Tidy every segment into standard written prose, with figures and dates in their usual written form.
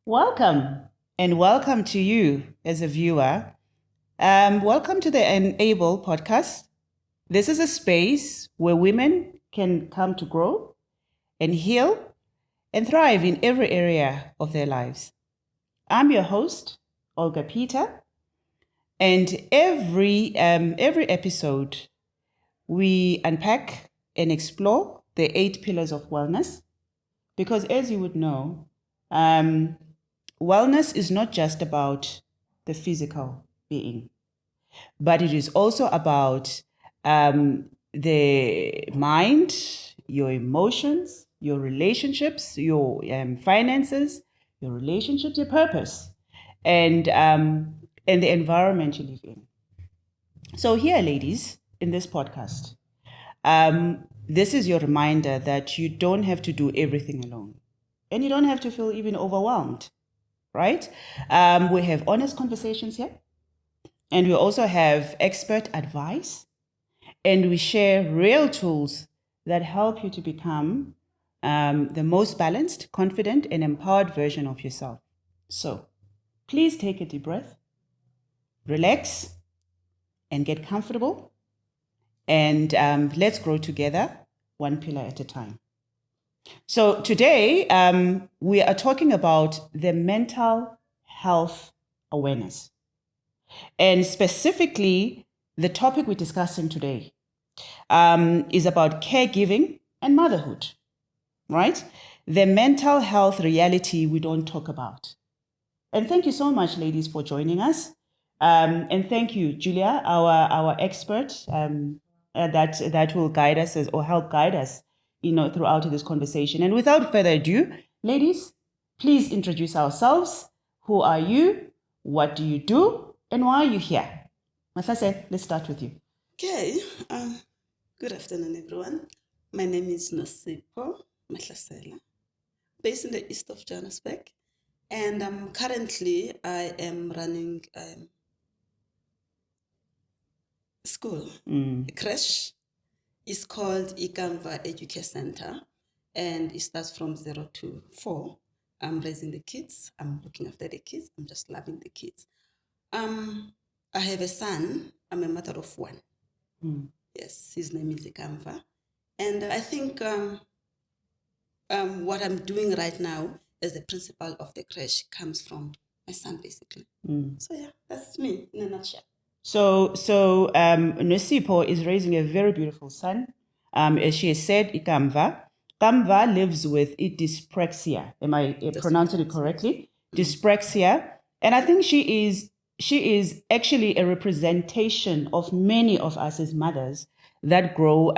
Welcome, and welcome to you as a viewer. Welcome to the Enable podcast. This is a space where women can come to grow and heal and thrive in every area of their lives. I'm your host, Olga Peter, and every episode we unpack and explore the 8 pillars of wellness. Because as you would know, um, wellness is not just about the physical being, but it is also about the mind, your emotions, your relationships, your finances, your relationships, your purpose, and the environment you live in. So here, ladies, in this podcast, this is your reminder that you don't have to do everything alone, and you don't have to feel even overwhelmed, right? We have honest conversations here, and we also have expert advice, and we share real tools that help you to become the most balanced, confident, and empowered version of yourself. So please take a deep breath, relax, and get comfortable, and let's grow together, one pillar at a time. So today, we are talking about the mental health awareness. And specifically, the topic we're discussing today is about caregiving and motherhood, right? The mental health reality we don't talk about. And thank you so much, ladies, for joining us. And thank you, Julia, our expert that will guide us or help guide us, throughout this conversation. And without further ado, ladies, please introduce ourselves. Who are you? What do you do? And why are you here? Mahlase, let's start with you. Okay, good afternoon, everyone. My name is Nosipho Mahlasela, based in the east of Johannesburg, and currently I am running school, a creche. It's called Ikamva Educare Center, and it starts from 0 to 4. I'm raising the kids. I'm looking after the kids. I'm just loving the kids. I have a son. I'm a mother of one. Yes, his name is Ikamva. And I think what I'm doing right now as the principal of the creche comes from my son, basically. So yeah, that's me in a nutshell. So Nosipho is raising a very beautiful son. As she has said, Ikamva. Kamva lives with dyspraxia. Am I pronouncing it correctly? Dyspraxia. And I think she is actually a representation of many of us as mothers that grow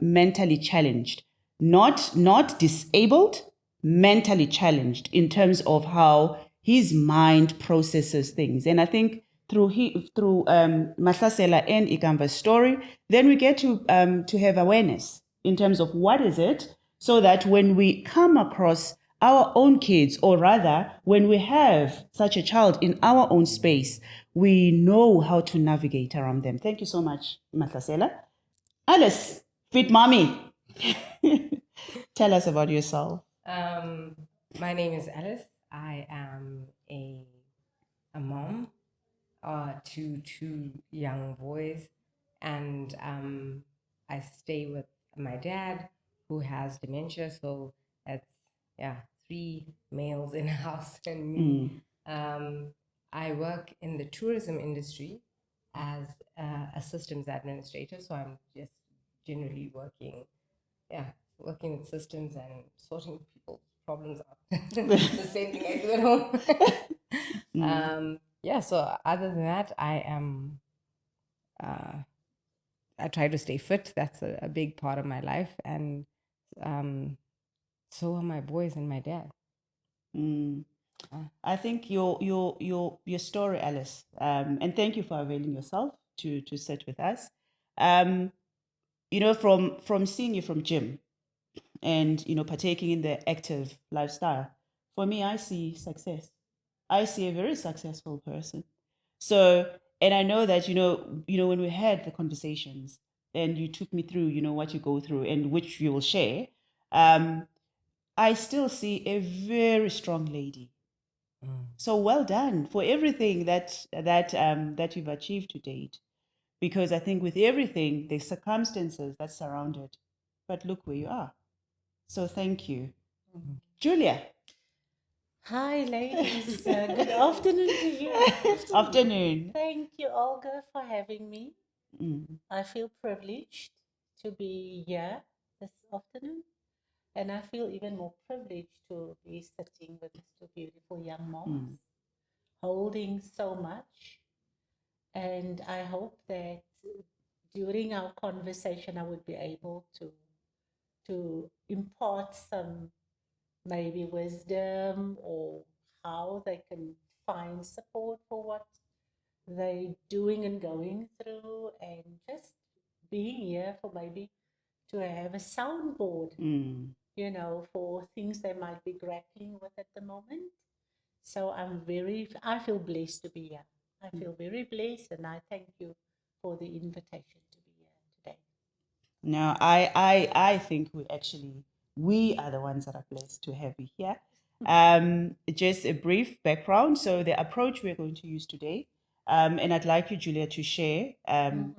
mentally challenged. Not disabled, mentally challenged in terms of how his mind processes things. And I think through Mahlasela and Ikamva's story, then we get to have awareness in terms of what is it, so that when we come across our own kids, or rather when we have such a child in our own space, we know how to navigate around them. Thank you so much, Mahlasela. Alice, fit mommy. Tell us about yourself. My name is Alice. I am a mom to two young boys, and I stay with my dad, who has dementia. So that's 3 males in a house and me. I work in the tourism industry as a systems administrator. So I'm just generally working with systems and sorting people's problems out. The same thing I do at home. So other than that, I am I try to stay fit. That's a big part of my life, and so are my boys and my dad. I think your story, Alice, and thank you for availing yourself to sit with us. From seeing you from gym and partaking in the active lifestyle, for me, I see success. I see a very successful person. So, and I know that when we had the conversations and you took me through what you go through, and which you will share, I still see a very strong lady. So well done for everything that you've achieved to date. Because I think with everything, the circumstances that surround it, but look where you are. So thank you. Julia. Hi, ladies. Good afternoon to you. Afternoon. Thank you, Olga, for having me. Mm. I feel privileged to be here this afternoon, and I feel even more privileged to be sitting with these two beautiful young moms, holding so much. And I hope that during our conversation, I would be able to impart some maybe wisdom or how they can find support for what they're doing and going through, and just being here for maybe to have a soundboard, for things they might be grappling with at the moment. So I feel blessed to be here. I feel very blessed, and I thank you for the invitation to be here today. No, I think we are the ones that are blessed to have you here. Just a brief background. So the approach we're going to use today, and I'd like you, Julia, to share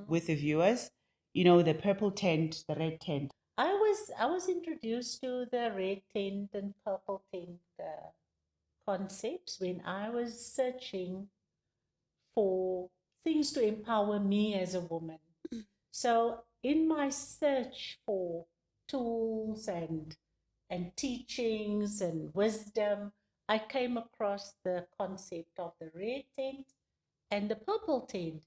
with the viewers, the purple tent, the red tent. I was introduced to the red tent and purple tent concepts when I was searching for things to empower me as a woman. So in my search for tools and teachings and wisdom, I came across the concept of the red tent and the purple tent.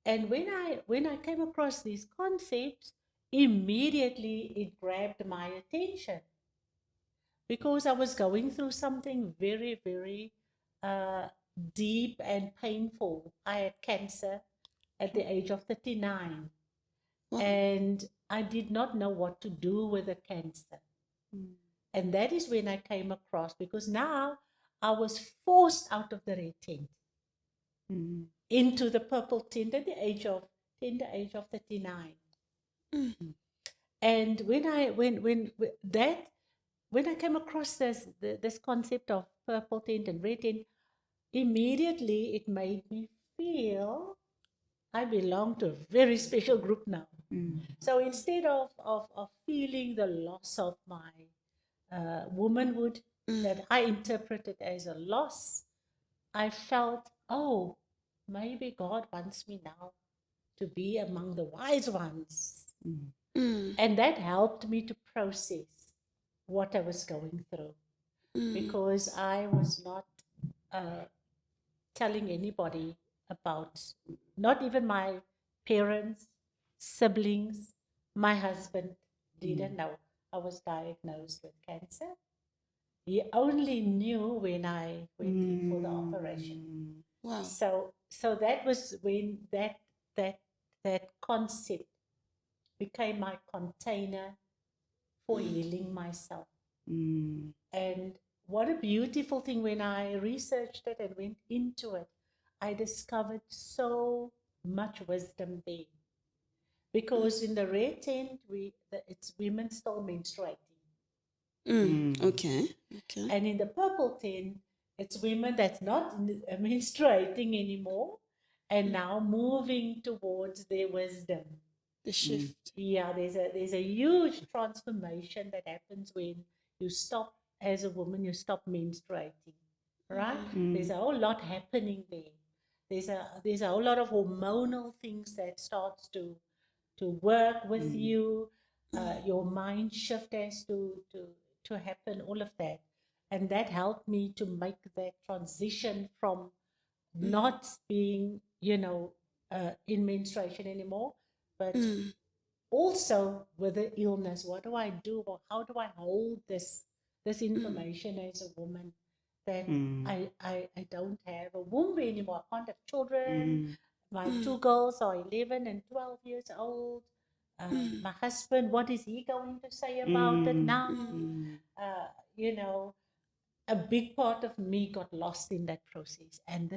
And when I came across these concepts, immediately it grabbed my attention because I was going through something very, very uh, deep and painful. I had cancer at the age of 39. Wow. And I did not know what to do with the cancer. And that is when I came across, because now I was forced out of the red tent into the purple tent at the age of 39. And when I came across this concept of purple tent and red tent, immediately it made me feel I belong to a very special group now. So instead of feeling the loss of my womanhood that I interpreted as a loss, I felt, oh, maybe God wants me now to be among the wise ones. And that helped me to process what I was going through because I was not telling anybody about, not even my parents, siblings, my husband didn't know I was diagnosed with cancer. He only knew when I went in for the operation. Wow. So that was when that concept became my container for healing myself. And what a beautiful thing, when I researched it and went into it, I discovered so much wisdom there. Because in the red tent, it's women still menstruating. Okay. And in the purple tent, it's women that's not menstruating anymore and now moving towards their wisdom. The shift. Yeah, there's a huge transformation that happens when you stop, as a woman, you stop menstruating, right? There's a whole lot happening there. There's a whole lot of hormonal things that starts to work with you. Your mind shift has to happen, all of that. And that helped me to make that transition from not being, in menstruation anymore, but also with the illness. What do I do? Or how do I hold this information as a woman that I don't have a womb anymore? I can't have children. My two girls are 11 and 12 years old. My husband, what is he going to say about it now? A big part of me got lost in that process. And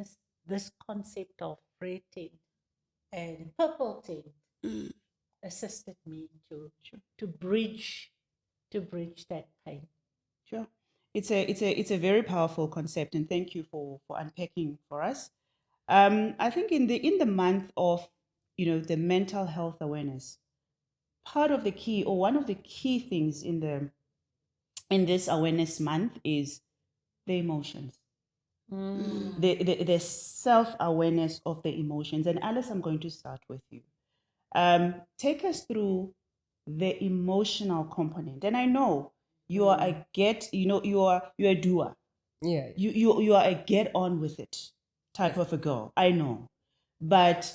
this concept of red tent and purple tent assisted me to bridge that pain. Sure. it's a very powerful concept, and thank you for unpacking for us. I think in the month of the mental health awareness, part of the key, or one of the key things in this awareness month, is the emotions, the self-awareness of the emotions. And Alice, I'm going to start with you. Take us through the emotional component. And I know you are you're a doer. Yeah. You are a get on with it type of a girl. I know. But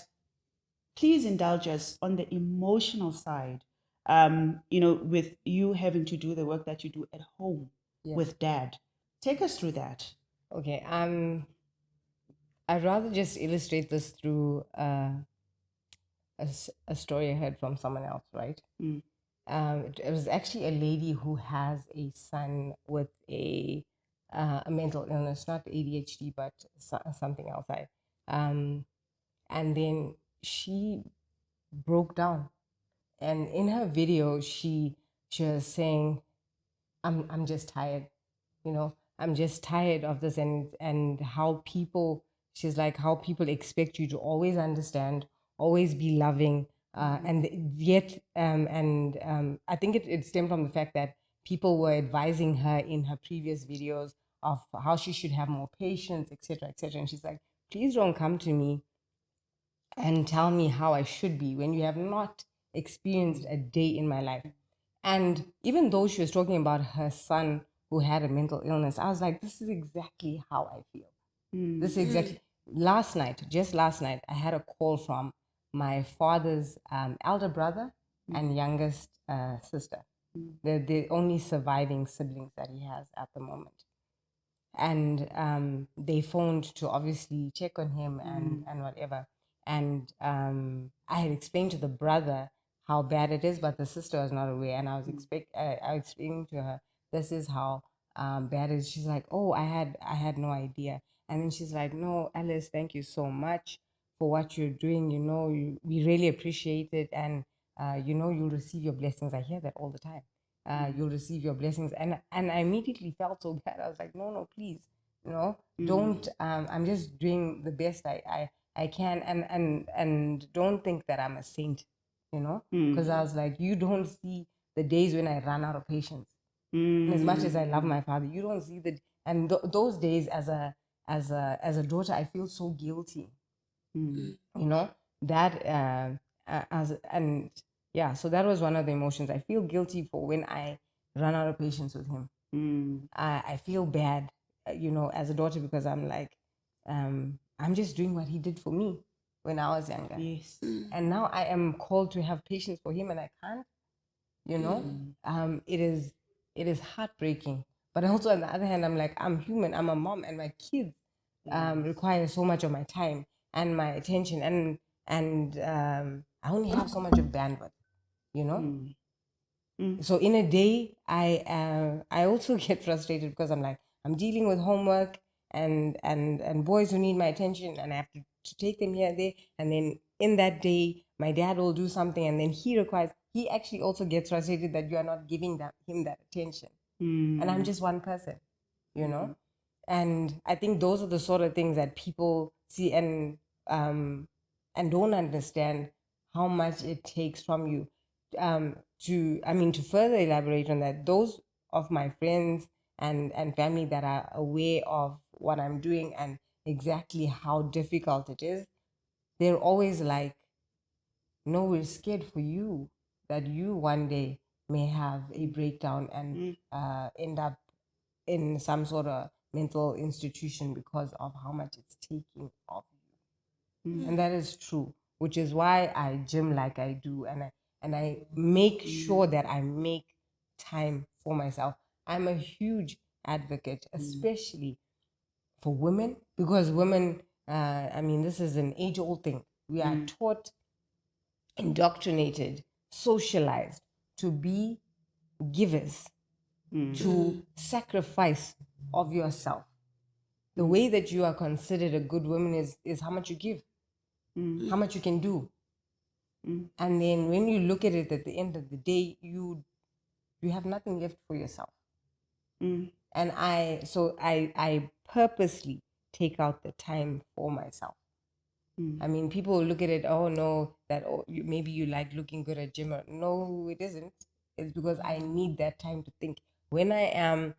please indulge us on the emotional side, with you having to do the work that you do at home with dad. Take us through that. Okay. I'd rather just illustrate this through a story I heard from someone else, right? It was actually a lady who has a son with a mental illness, not ADHD, but something else. And then she broke down, and in her video, she was saying, I'm just tired, I'm just tired of this, and how people, she's like, how people expect you to always understand, always be loving, and yet I think it stemmed from the fact that people were advising her in her previous videos of how she should have more patience, etc., etc. And she's like, please don't come to me and tell me how I should be when you have not experienced a day in my life. And even though she was talking about her son who had a mental illness, I was like, this is exactly how I feel. This is exactly. Just last night, I had a call from my father's elder brother and youngest sister. They're the only surviving siblings that he has at the moment. And they phoned to obviously check on him and whatever. And I had explained to the brother how bad it is, but the sister was not aware. And I was explaining to her, this is how bad it is. She's like, oh, I had no idea. And then she's like, no, Alice, thank you so much for what you're doing. We really appreciate it. And, you'll receive your blessings. I hear that all the time. You'll receive your blessings. And I immediately felt so bad. I was like, no, please, don't, I'm just doing the best I can. And don't think that I'm a saint, because I was like, you don't see the days when I run out of patience. And as much as I love my father, you don't see those days as a daughter, I feel so guilty, that yeah, so that was one of the emotions. I feel guilty for when I run out of patience with him. I feel bad, as a daughter, because I'm like, I'm just doing what he did for me when I was younger. Yes. And now I am called to have patience for him, and I can't. It is heartbreaking. But also on the other hand, I'm like, I'm human. I'm a mom, and my kids require so much of my time and my attention, and I only have so much of bandwidth, So in a day, I also get frustrated because I'm like, I'm dealing with homework and boys who need my attention, and I have to take them here and there. And then in that day, my dad will do something, and then he actually also gets frustrated that you are not giving him that attention. And I'm just one person, And I think those are the sort of things that people see and don't understand how much it takes from you. To further elaborate on that, those of my friends and family that are aware of what I'm doing and exactly how difficult it is, they're always like, no, we're scared for you that you one day may have a breakdown and end up in some sort of mental institution because of how much it's taking of you. And that is true, which is why I gym like I do, and I make sure that I make time for myself. I'm a huge advocate, especially for women, because women, this is an age-old thing. We are taught, indoctrinated, socialized to be givers, to sacrifice of yourself. The way that you are considered a good woman is how much you give, how much you can do. And then when you look at it at the end of the day, you have nothing left for yourself. And I purposely take out the time for myself. I mean, people will look at it, oh no, that maybe you like looking good at gym. No, it isn't. It's because I need that time to think. When I am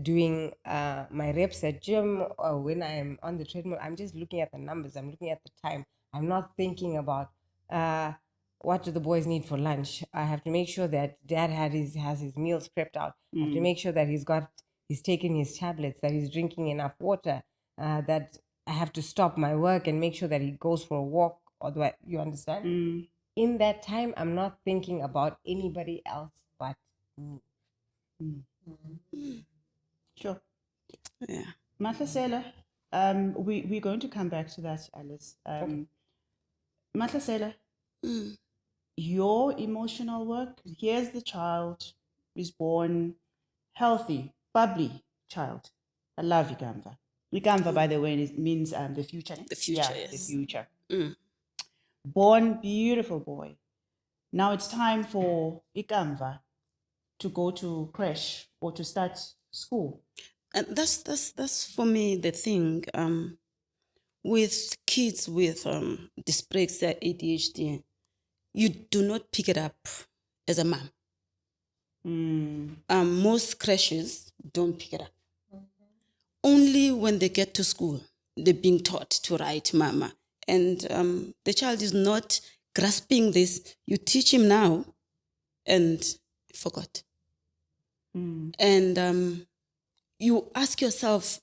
doing my reps at gym, or when I'm on the treadmill, I'm just looking at the numbers. I'm looking at the time. I'm not thinking about what do the boys need for lunch. I have to make sure that dad has his meals prepped out. I have to make sure that he's taking his tablets, that he's drinking enough water, that I have to stop my work and make sure that he goes for a walk, or you understand? In that time, I'm not thinking about anybody else but me. Sure. Yeah. Mahlasela, we're going to come back to that, Alice. Mahlasela, your emotional work, here's the child is born healthy, bubbly child. I love Ikamva. Ikamva, by the way, means the future. The future, yeah, yes. The future. Mm. Born beautiful boy. Now it's time for Ikamva to go to creche or to start school. And that's for me the thing. With kids with dyspraxia, ADHD, you do not pick it up as a mom. Most creches don't pick it up. Only when they get to school, they're being taught to write mama. And the child is not grasping this. You teach him now and forgot. And you ask yourself,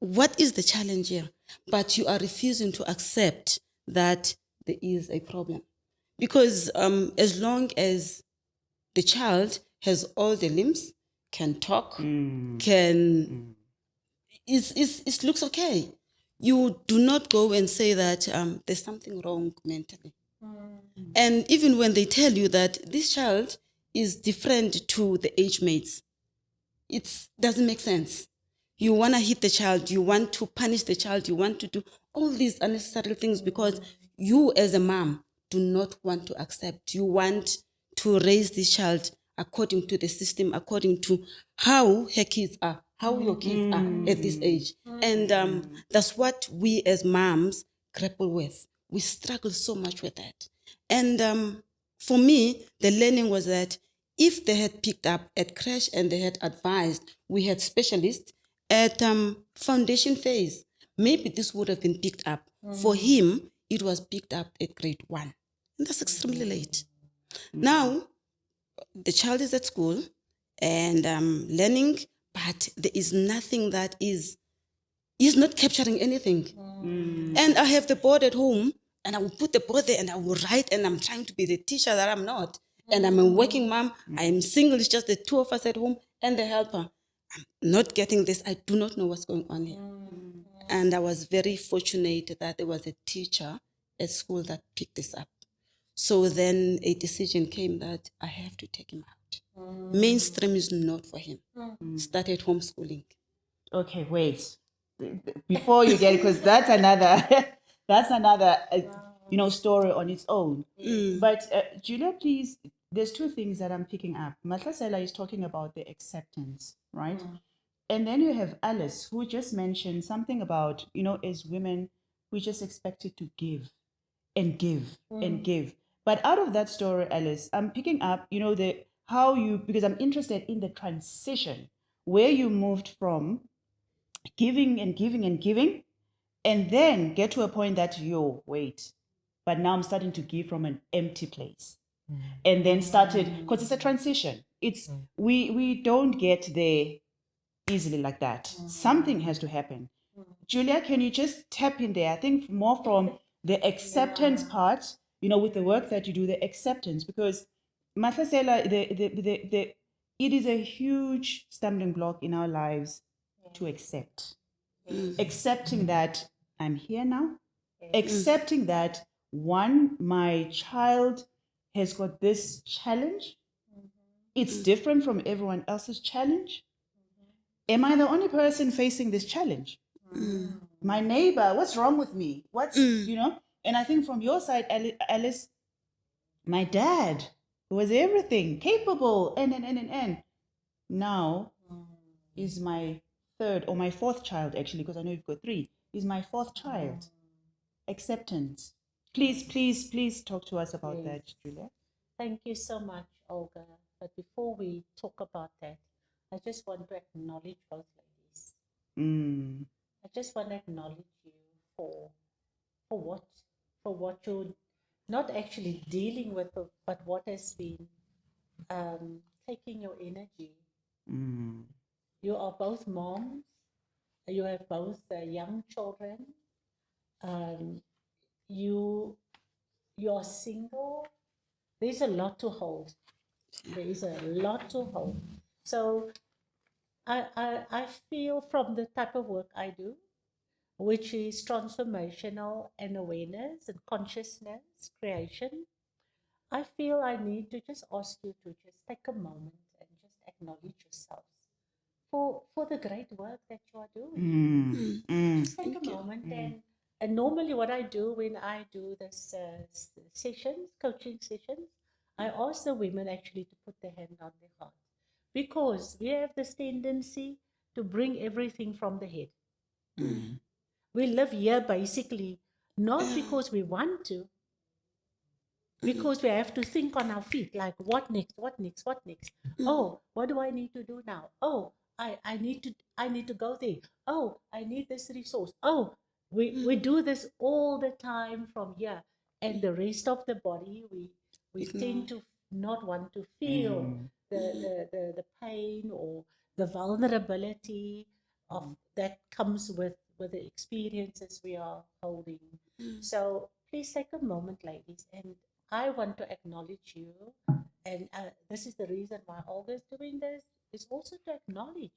what is the challenge here? But you are refusing to accept that there is a problem. Because as long as the child has all the limbs, can talk, it looks okay. You do not go and say that there's something wrong mentally. And even when they tell you that this child is different to the age mates, it doesn't make sense. You want to hit the child, you want to punish the child, you want to do all these unnecessary things because you as a mom do not want to accept. You want to raise this child according to the system, according to how her kids are, how your kids are at this age. And that's what we as moms grapple with. We struggle so much with that. And for me, the learning was that if they had picked up at creche and they had advised, we had specialists at foundation phase, maybe this would have been picked up. For him, it was picked up at grade 1. And that's extremely late. Now, the child is at school and learning, but there is nothing that he's not capturing anything. And I have the board at home, and I will put the board there and I will write, and I'm trying to be the teacher that I'm not. And I'm a working mom. I am single. It's just the two of us at home and the helper. I'm not getting this. I do not know what's going on here. And I was very fortunate that there was a teacher at school that picked this up. So then a decision came that I have to take him out. Mainstream is not for him. Started homeschooling. Okay, wait. Before you get it, because that's another story on its own. But Julia, please, there's two things that I'm picking up. Mahlasela is talking about the acceptance, right? And then you have Alice, who just mentioned something about, as women, we just expected to give and give and give. But out of that story, Alice, I'm picking up, because I'm interested in the transition where you moved from giving and giving and giving, and then get to a point that, wait, but now I'm starting to give from an empty place. And then started, because it's a transition. It's we don't get there easily like that. Something has to happen. Julia, can you just tap in there? I think more from the acceptance part, with the work that you do, the acceptance, because Mahlasela, it is a huge stumbling block in our lives to accept. Accepting that I'm here now, accepting that my child has got this challenge. It's different from everyone else's challenge. Am I the only person facing this challenge? My neighbor, what's wrong with me? And I think from your side, Alice, my dad was everything, capable, and. Now, is my third or my fourth child, actually, because I know you've got three, is my fourth child. Acceptance. Please talk to us about that, Julia. Thank you so much, Olga. But before we talk about that, I just want to acknowledge both ladies. I just want to acknowledge you for what you're not actually dealing with, but what has been taking your energy. You are both moms. You have both young children. You are single. There's a lot to hold. There is a lot to hold. So I feel from the type of work I do, which is transformational and awareness and consciousness creation, I feel I need to just ask you to just take a moment and just acknowledge yourselves for the great work that you are doing. Just take a moment and normally what I do when I do this sessions, coaching sessions, I ask the women actually to put their hand on their heart, because we have this tendency to bring everything from the head. We live here basically not because we want to, because we have to think on our feet, like what next, what next, what next. Oh, what do I need to do now? Oh, I need to go there. Oh, I need this resource. Oh, we do this all the time from here, and the rest of the body we tend to not want to feel the pain or the vulnerability of that comes with the experiences we are holding. So please take a moment, ladies, and I want to acknowledge you, and this is the reason why Olga is doing this, is also to acknowledge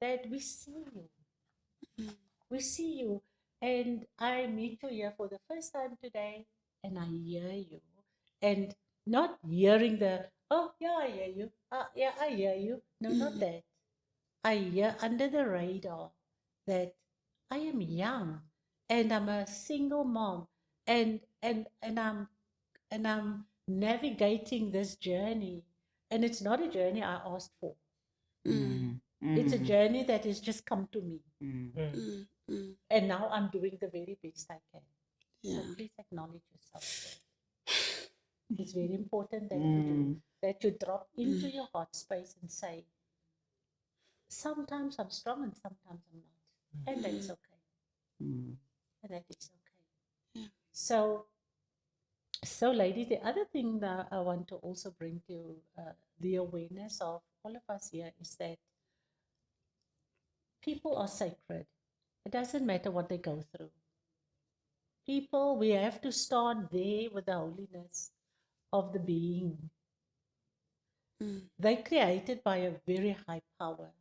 that we see you. We see you, and I meet you here for the first time today, and I hear you, and not hearing the, oh, yeah, I hear you, yeah, I hear you. No, not that. I hear under the radar that I am young, and I'm a single mom, and I'm navigating this journey, and it's not a journey I asked for. It's a journey that has just come to me, and now I'm doing the very best I can. So please acknowledge yourself. It's very important that you do, that you drop into your heart space and say, sometimes I'm strong and sometimes I'm not, and that's okay. And that is okay. So, ladies, the other thing that I want to also bring to the awareness of all of us here is that people are sacred. It doesn't matter what they go through. People, we have to start there with the holiness of the being. They're created by a very high power,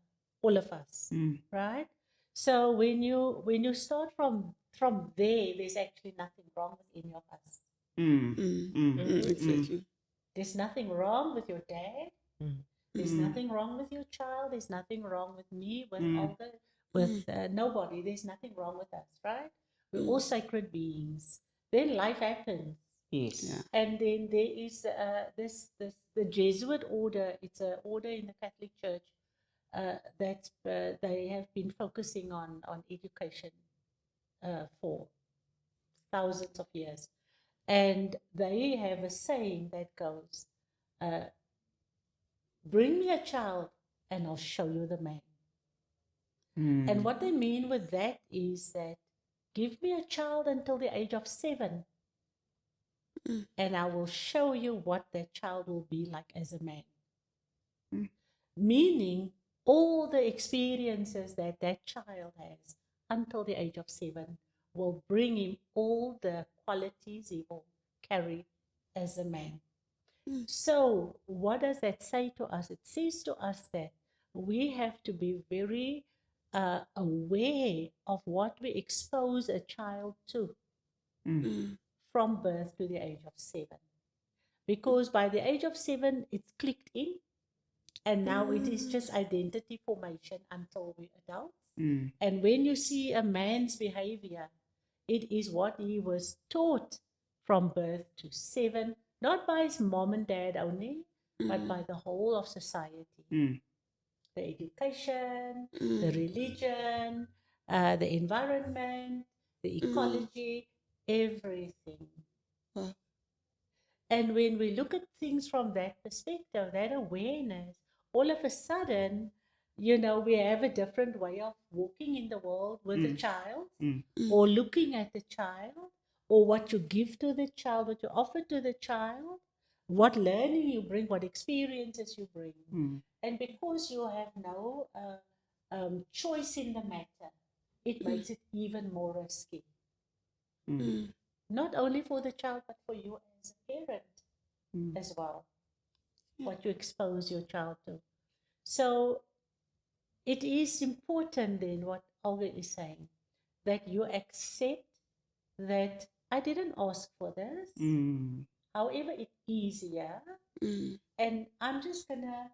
all of us, right? So when you start from there, there's actually nothing wrong with any of us. Exactly. There's nothing wrong with your dad. There's nothing wrong with your child. There's nothing wrong with me, with Olga, with nobody. There's nothing wrong with us, right? We're all sacred beings. Then life happens. Yes. Yeah. And then there is the Jesuit order. It's an order in the Catholic Church that they have been focusing on education for thousands of years. And they have a saying that goes, bring me a child and I'll show you the man. And what they mean with that is that give me a child until the age of 7 and I will show you what that child will be like as a man. Meaning all the experiences that that child has until the age of 7 will bring him all the qualities he will carry as a man. So what does that say to us? It says to us that we have to be very aware of what we expose a child to from birth to the age of 7. Because by the age of 7, it's clicked in, and now it is just identity formation until we're adults. And when you see a man's behavior, it is what he was taught from birth to 7, not by his mom and dad only, but by the whole of society. the education, the religion, the environment, the ecology, everything. Wow. And when we look at things from that perspective, that awareness, all of a sudden, we have a different way of walking in the world with a child, or looking at the child, or what you give to the child, what you offer to the child, what learning you bring, what experiences you bring. And because you have no choice in the matter, it makes it even more risky. Not only for the child, but for you as a parent as well, what you expose your child to. So it is important then what Olga is saying, that you accept that I didn't ask for this. However, it is here. And I'm just gonna,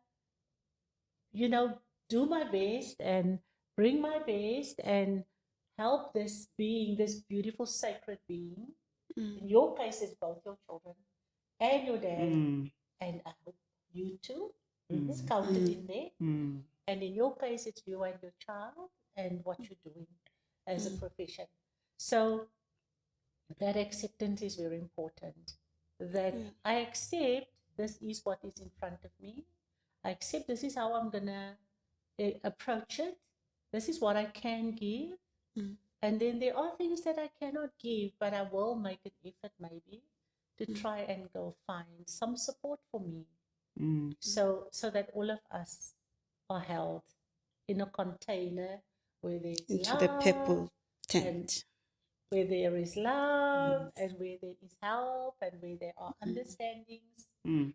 do my best and bring my best and help this being, this beautiful sacred being. In your case, it's both your children and your dad, and I hope you too. It's counted in there. And in your case, it's you and your child and what you're doing as a profession. So that acceptance is very important. That I accept this is what is in front of me. I accept this is how I'm gonna approach it. This is what I can give. And then there are things that I cannot give, but I will make an effort maybe to try and go find some support for me. So that all of us are held in a container where there's Into love, the purple and tent. where there is love, and where there is help, and where there are understandings, and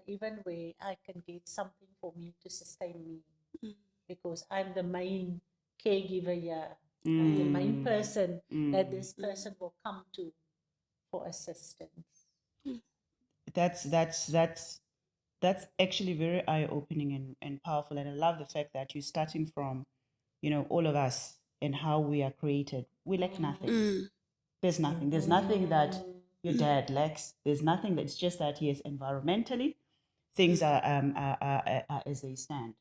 even where I can get something for me to sustain me, because I'm the main caregiver here. I'm the main person that this person will come to for assistance. That's actually very eye-opening and powerful. And I love the fact that you're starting from, all of us and how we are created. We lack nothing. There's nothing. There's nothing that your dad lacks. There's nothing. That's just that, yes, environmentally, things are as they stand.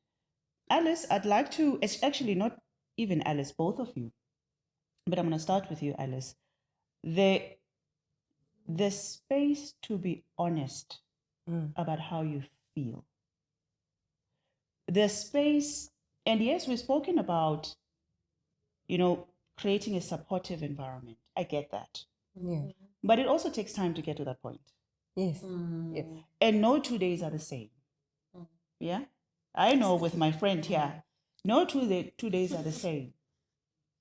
Alice, I'd like to, it's actually not even Alice, both of you, but I'm going to start with you, Alice. The space to be honest about how you feel. The space, and yes, we've spoken about, creating a supportive environment. I get that. Yeah. But it also takes time to get to that point. Yes. Yes. And no 2 days are the same. Yeah? I know with my friend here, no 2 days are the same.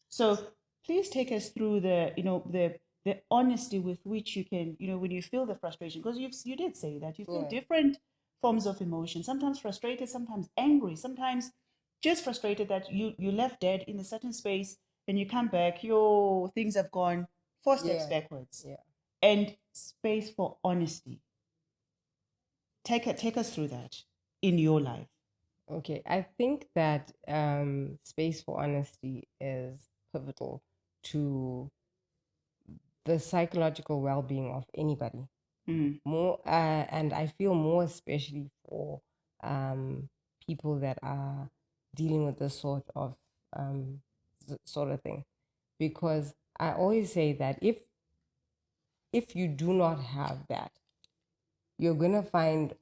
So please take us through the honesty with which you can, when you feel the frustration, because you did say that you feel different forms of emotion, sometimes frustrated, sometimes angry, sometimes just frustrated that you left dead in a certain space and you come back, things have gone 4 steps backwards. Yeah. And space for honesty. Take us through that in your life. Okay, I think that space for honesty is pivotal to the psychological well-being of anybody. More, and I feel more especially for people that are dealing with this sort of thing, because I always say that if you do not have that, you're gonna find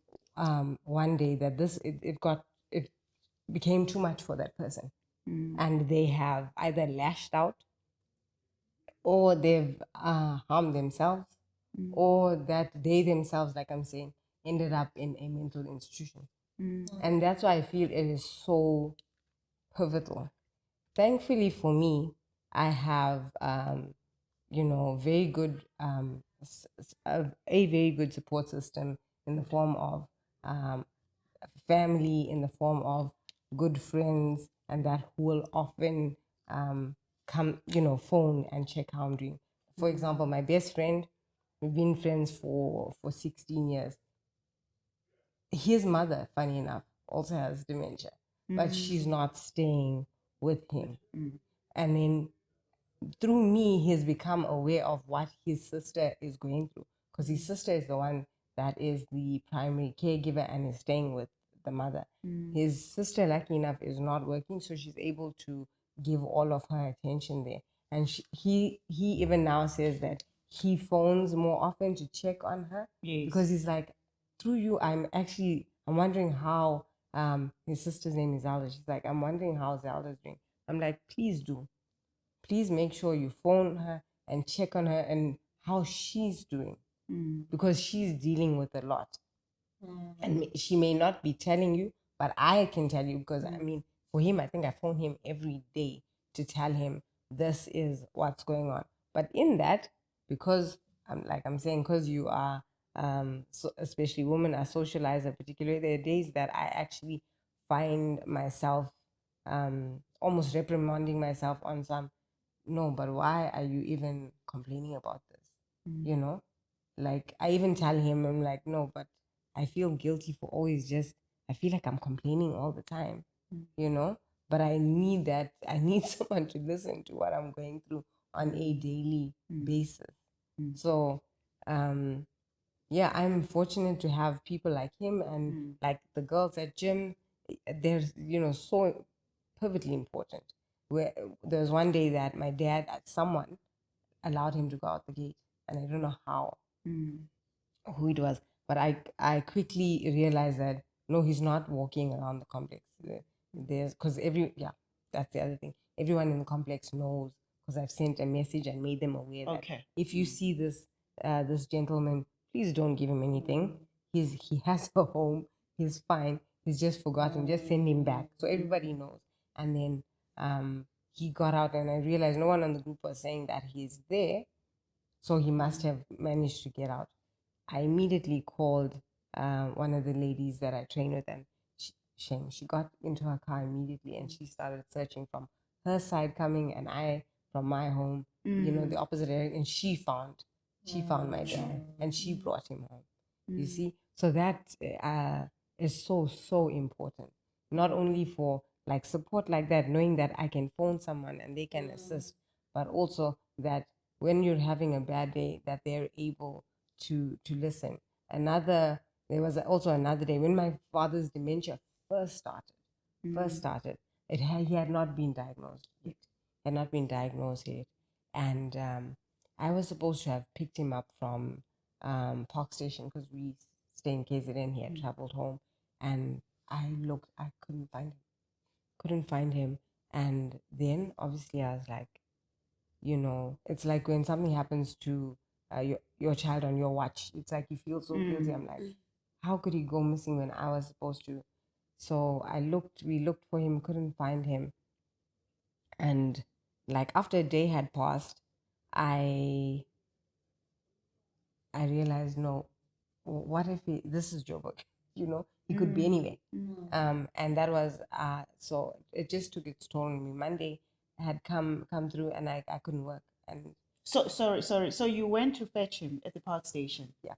one day that it became too much for that person, and they have either lashed out, or they've harmed themselves, or that they themselves, like I'm saying, ended up in a mental institution. And that's why I feel it is so pivotal. Thankfully for me, I have very good a very good support system in the form of family, in the form of good friends, and that who will often come, phone and check how I'm doing. For example, my best friend, we've been friends for 16 years. His mother, funny enough, also has dementia, but she's not staying with him. And then through me, he's become aware of what his sister is going through, because his sister is the one that is the primary caregiver and is staying with the mother. His sister, lucky enough, is not working, so she's able to give all of her attention there. And he even now says that he phones more often to check on her, Yes. because he's like, through you, I'm wondering how, his sister's name is Zelda. She's like, I'm wondering how Zelda's doing. I'm like, please do. Please make sure you phone her and check on her and how she's doing, because she's dealing with a lot. And she may not be telling you, but I can tell you, because I mean, for him, I think I phone him every day to tell him this is what's going on. But in that, because I'm saying, because you are, so especially women are socializer, particularly, there are days that I actually find myself almost reprimanding myself on some, no, but why are you even complaining about this? You know, like I even tell him, I'm like, no, but I feel guilty for always I feel like I'm complaining all the time, you know, but I need someone to listen to what I'm going through on a daily basis. So, yeah, I'm fortunate to have people like him, and like the girls at gym. They're, so pivotally important. Where there was one day that my dad, someone allowed him to go out the gate, and I don't know how, who it was, but I quickly realized that no, he's not walking around the complex. There's because that's the other thing. Everyone in the complex knows, because I've sent a message and made them aware that if you see this gentleman, please don't give him anything. He has a home. He's fine. He's just forgotten. Just send him back, so everybody knows. And then he got out, and I realized no one on the group was saying that he's there, so he must have managed to get out. I immediately called one of the ladies that I train with, and she got into her car immediately, and she started searching from her side coming, and I from my home, the opposite area, and she found my dad, and she brought him home. You see, so that is so important, not only for like support like that, knowing that I can phone someone and they can assist, but also that when you're having a bad day, that they're able to listen. There was also another day when my father's dementia first started. He had not been diagnosed yet. And I was supposed to have picked him up from Park Station, because we stay in KZN. He had traveled home, and I couldn't find him. And then obviously I was like, it's like when something happens to your child on your watch, it's like you feel so guilty. I'm like, how could he go missing when I was supposed to? So we looked for him, couldn't find him. And like after a day had passed, I realized, no, what if this is Joburg? He could be anywhere. And that was so it just took its toll on me. Monday had come through, and I couldn't work. And So sorry. So you went to fetch him at the park station. Yeah.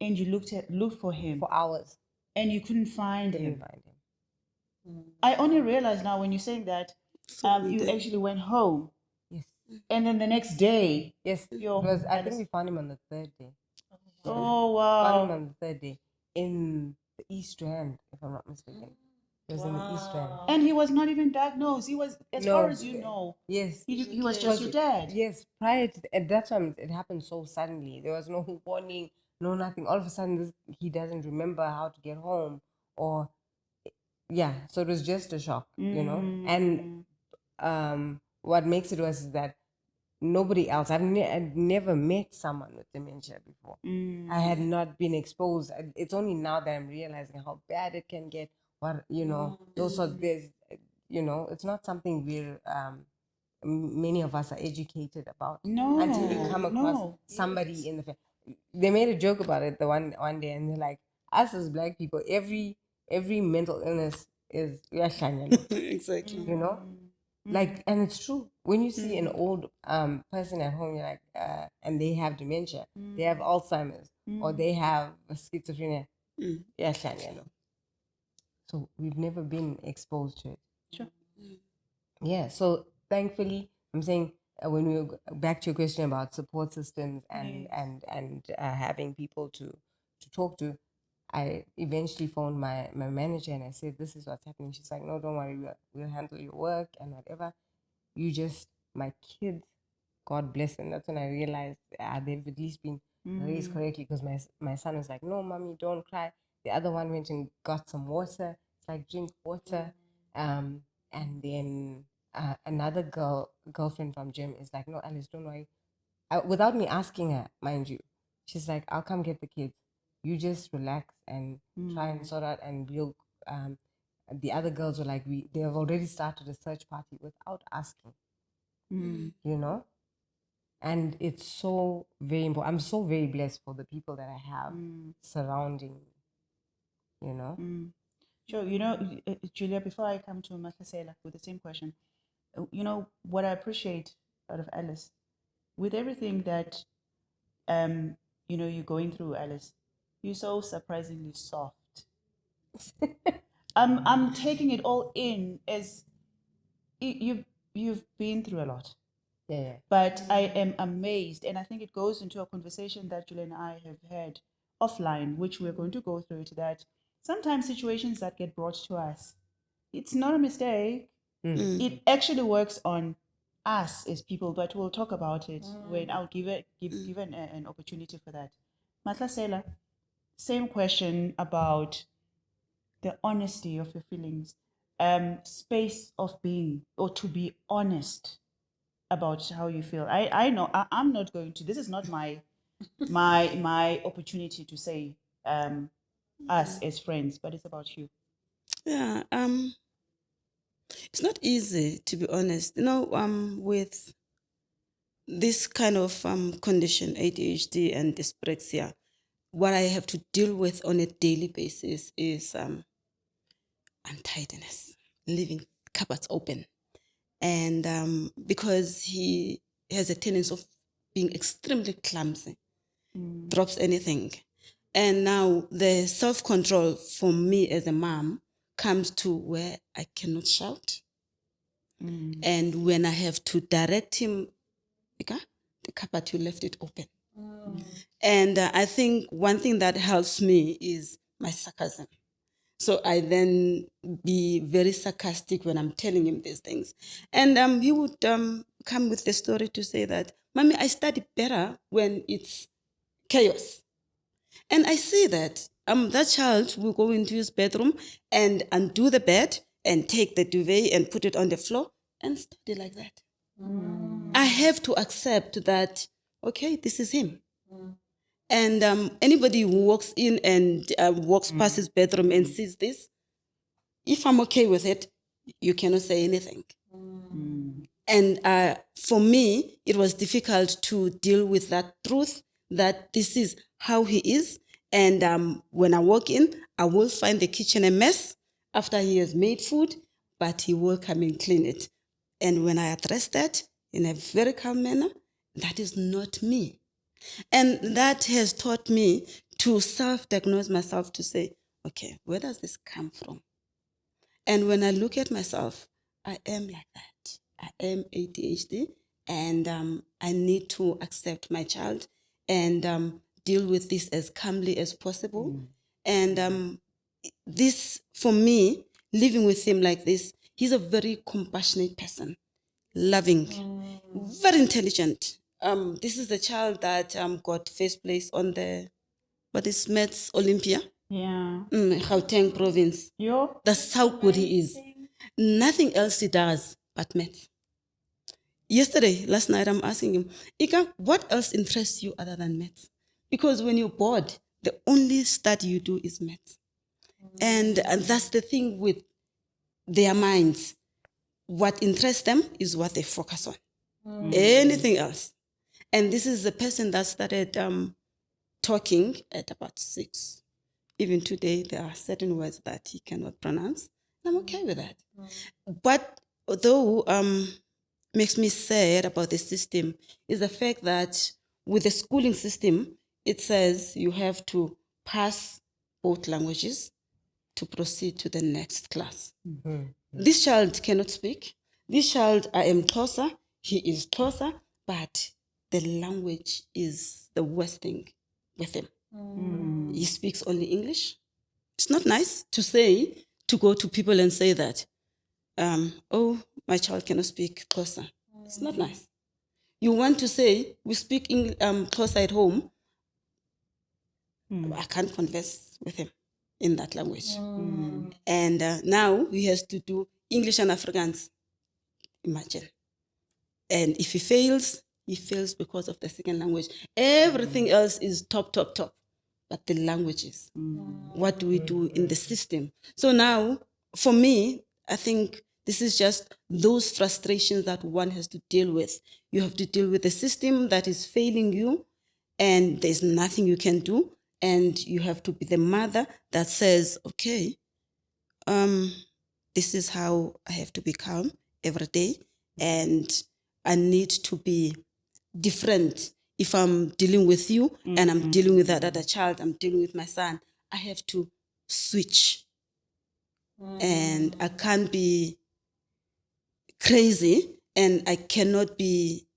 And you looked for him for hours, and you couldn't find couldn't him. find him. I only realized now when you're saying that you actually went home, Yes. and then the next day. Yes. Yo, It was, I think Alice. we found him on the third day. Oh Found him wow. on the third day in the East End, if I'm not mistaken. It was in the East End. And he was not even diagnosed. He was, as far as you know, Yes. he was just your dad. Yes. Prior to at that time, it happened so suddenly. There was no warning, no nothing. All of a sudden, he doesn't remember how to get home, or yeah. So it was just a shock, And what makes it worse is that nobody else. I'd never met someone with dementia before. I had not been exposed. It's only now that I'm realizing how bad it can get. Those are there's, it's not something we're many of us are educated about. No, Until you come across no. somebody in the they made a joke about it the one day, and they're like, us as Black people, every mental illness is Exactly. like, and it's true. When you see an old person at home, you're like, and they have dementia, they have Alzheimer's, or they have schizophrenia. So we've never been exposed to it. Sure. Yeah. So thankfully, I'm saying, when we go back to your question about support systems and Yes. having people to talk to, I eventually phoned my manager and I said, this is what's happening. She's like, no, don't worry, we'll handle your work and whatever. My kids, God bless them. That's when I realized they've at least been raised correctly, because my son was like, no, mommy, don't cry. The other one went and got some water. It's like, drink water. And then another girlfriend from gym is like, no, Alice, don't worry. Without me asking her, mind you, she's like, I'll come get the kids. You just relax and try and sort out, and we'll. The other girls were like, they have already started a search party without asking, you know? And it's so very important. I'm so very blessed for the people that I have surrounding me, you know? Sure. Julia, before I come to Makasela with the same question, what I appreciate out of Alice, with everything that, you're going through, Alice, you're so surprisingly soft. I'm taking it all in as you've been through a lot. Yeah. But I am amazed, and I think it goes into a conversation that Julia and I have had offline, which we're going to go through it, that sometimes situations that get brought to us, it's not a mistake. It actually works on us as people, but we'll talk about it when I'll give an opportunity for that. Matlasela, same question about the honesty of your feelings, space of being, or to be honest about how you feel. I know I'm not going to. This is not my opportunity to say us as friends, but it's about you. Yeah. It's not easy, to be honest. With this kind of condition, ADHD and dyspraxia, what I have to deal with on a daily basis is untidiness, leaving cupboards open. And because he has a tendency of being extremely clumsy, drops anything. And now the self-control for me as a mom comes to where I cannot shout. And when I have to direct him, the cupboard, you left it open. And I think one thing that helps me is my sarcasm. So I then be very sarcastic when I'm telling him these things. And he would come with the story to say that, Mommy, I study better when it's chaos. And I see that that child will go into his bedroom and undo the bed and take the duvet and put it on the floor and study like that. I have to accept that, okay, this is him. And anybody who walks in and walks past his bedroom and sees this, if I'm okay with it, you cannot say anything. And for me, it was difficult to deal with that truth, that this is how he is. And when I walk in, I will find the kitchen a mess after he has made food, but he will come and clean it. And when I address that in a very calm manner, that is not me. And that has taught me to self-diagnose myself, to say, okay, where does this come from? And when I look at myself, I am like that. I am ADHD, and I need to accept my child and deal with this as calmly as possible. And this, for me, living with him like this, he's a very compassionate person, loving, very intelligent. This is the child that got first place on the, Maths Olympia? Yeah. Gauteng province. Yo. That's how good he is. Nothing else he does but maths. Last night, I'm asking him, Ika, what else interests you other than maths? Because when you're bored, the only study you do is maths. And that's the thing with their minds. What interests them is what they focus on. Anything else. And this is the person that started talking at about 6. Even today, there are certain words that he cannot pronounce. I'm okay with that. But although makes me sad about the system is the fact that with the schooling system, it says you have to pass both languages to proceed to the next class. This child cannot speak. This child, I am Xhosa, he is Xhosa, but the language is the worst thing with him. He speaks only English It's not nice to go to people and say that, oh, my child cannot speak Xhosa. It's not nice. You want to say, we speak Xhosa at home. I can't converse with him in that language. And now he has to do English and Afrikaans. Imagine. And if he fails because of the second language. Everything else is top. But the languages, what do we do in the system? So now, for me, I think this is just those frustrations that one has to deal with. You have to deal with the system that is failing you, and there's nothing you can do. And you have to be the mother that says, okay, this is how I have to be calm every day. And I need to be different. If I'm dealing with you and I'm dealing with that other child, I'm dealing with my son, I have to switch. And I can't be crazy, and I can't be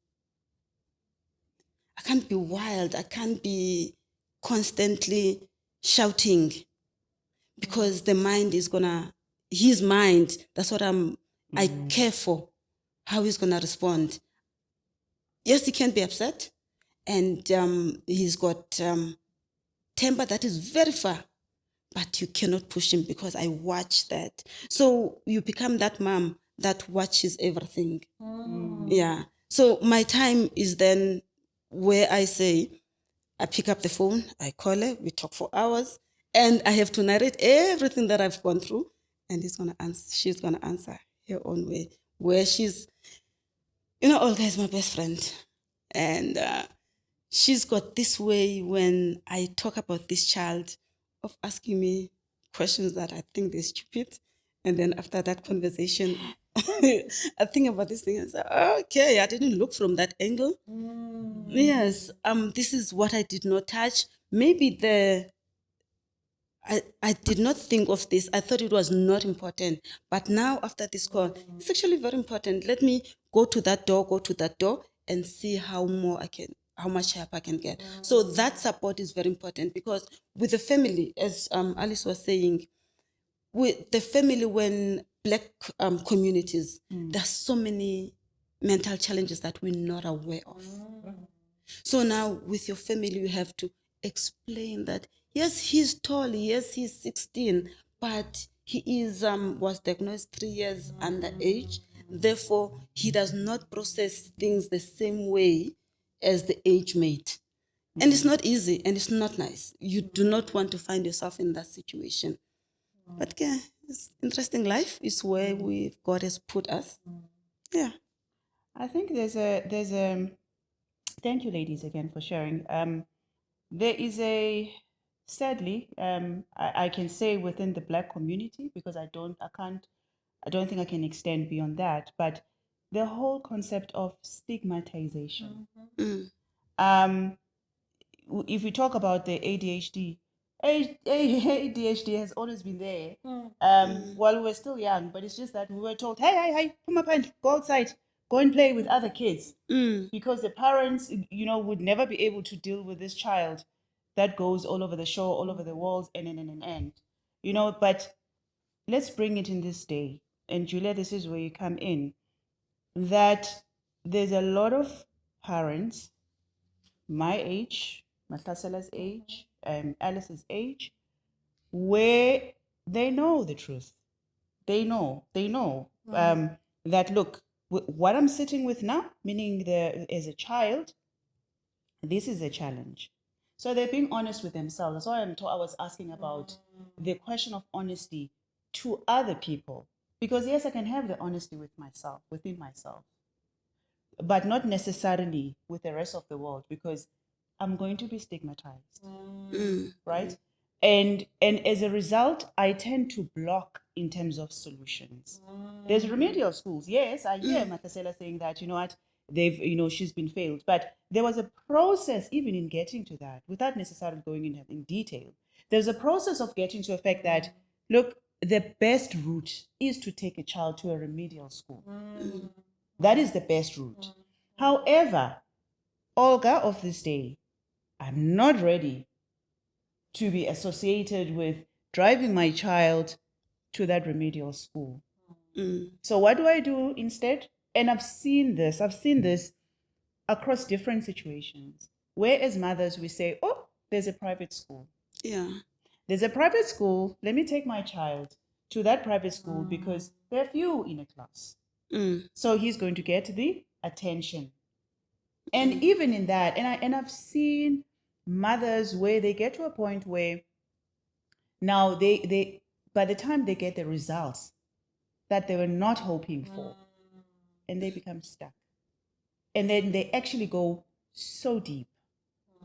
wild. I can't be constantly shouting, because the mind is his mind, that's what I care for, how he's gonna respond. Yes, he can be upset, and he's got temper that is very far, but you cannot push him, because I watch that. So you become that mom that watches everything. Yeah. So my time is then where I say, I pick up the phone, I call her, we talk for hours, and I have to narrate everything that I've gone through, and she's gonna answer her own way, where she's, Olga is my best friend, and she's got this way when I talk about this child of asking me questions that I think they're stupid. And then after that conversation, I think about this thing and say, okay, I didn't look from that angle. Yes, this is what I did not touch. Maybe I did not think of this. I thought it was not important. But now after this call, it's actually very important. Let me go to that door and see how much help I can get. So that support is very important, because with the family, as Alice was saying, with the family, when Black communities, there's so many mental challenges that we're not aware of. So now with your family, you have to explain that, yes, he's tall, yes, he's 16, but he was diagnosed 3 years underage. Therefore, he does not process things the same way as the age mate. And it's not easy, and it's not nice. You do not want to find yourself in that situation. But yeah, it's interesting. Life is where God has put us. Yeah. I think there's a thank you, ladies, again for sharing. There is sadly, I can say within the Black community, because I don't think I can extend beyond that, but the whole concept of stigmatization. If we talk about the ADHD, ADHD has always been there while we were still young, but it's just that we were told, hey, come up and go outside, go and play with other kids, because the parents, would never be able to deal with this child that goes all over the show, all over the walls, and. But let's bring it in this day. And Julia, this is where you come in, that there's a lot of parents my age, Matasela's age, Alice's age, where they know the truth. They know that, look, what I'm sitting with now, meaning as a child, this is a challenge. So they're being honest with themselves. That's why I was asking about the question of honesty to other people. Because yes, I can have the honesty within myself, but not necessarily with the rest of the world, because I'm going to be stigmatized, right? And as a result, I tend to block in terms of solutions. There's remedial schools. Yes, I hear Matasela saying that, she's been failed, but there was a process even in getting to that, without necessarily going in detail. There's a process of getting to the fact that, look, the best route is to take a child to a remedial school. That is the best route. However, Olga of this day, I'm not ready to be associated with driving my child to that remedial school. Mm. So what do I do instead? And I've seen this across different situations, where as mothers we say, oh, there's a private school. Yeah. There's a private school. Let me take my child to that private school because there are few in a class. Mm. So he's going to get the attention. And even in that, and I've seen mothers where they get to a point where now they by the time they get the results that they were not hoping for, and they become stuck. And then they actually go so deep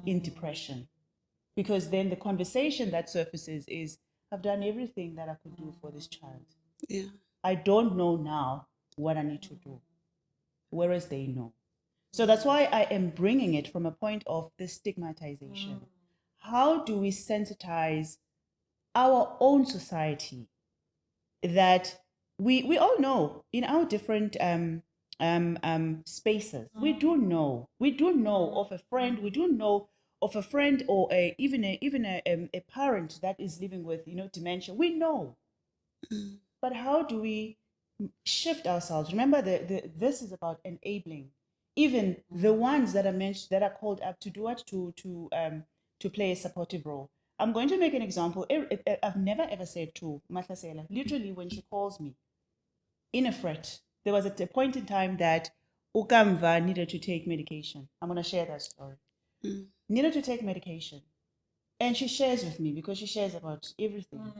in depression, because then the conversation that surfaces is, I've done everything that I could do for this child. Yeah. I don't know now what I need to do, whereas they know. So that's why I am bringing it from a point of the stigmatization. How do we sensitize our own society that we all know in our different spaces? We do know of a friend. We do know of a friend or even a parent that is living with dementia. We know, but how do we shift ourselves? Remember, this is about enabling even the ones that are mentioned, that are called up to do what, to play a supportive role. I'm going to make an example. I've never ever said to Mahlasela, literally when she calls me in a fret, there was a point in time that Ukamva needed to take medication. I'm going to share that story. Needed to take medication. And she shares with me because she shares about everything.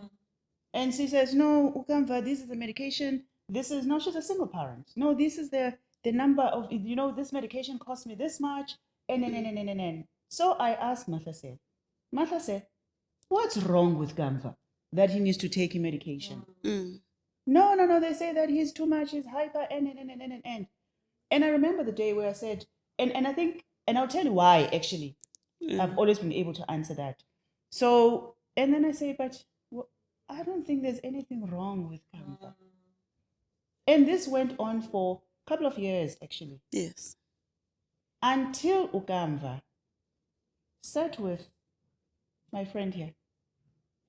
And she says, no, Ukamva, this is the medication. This is, no, she's a single parent. No, this is the number of, this medication cost me this much. And. So I asked Martha, what's wrong with Kamva that he needs to take medication? No, they say that he's too much, he's hyper, and. And I remember the day where I said, and I think, and I'll tell you why, actually. I've always been able to answer that. So, and then I say, but I don't think there's anything wrong with Kamva. And this went on for a couple of years, actually. Yes. Until Ukamva sat with my friend here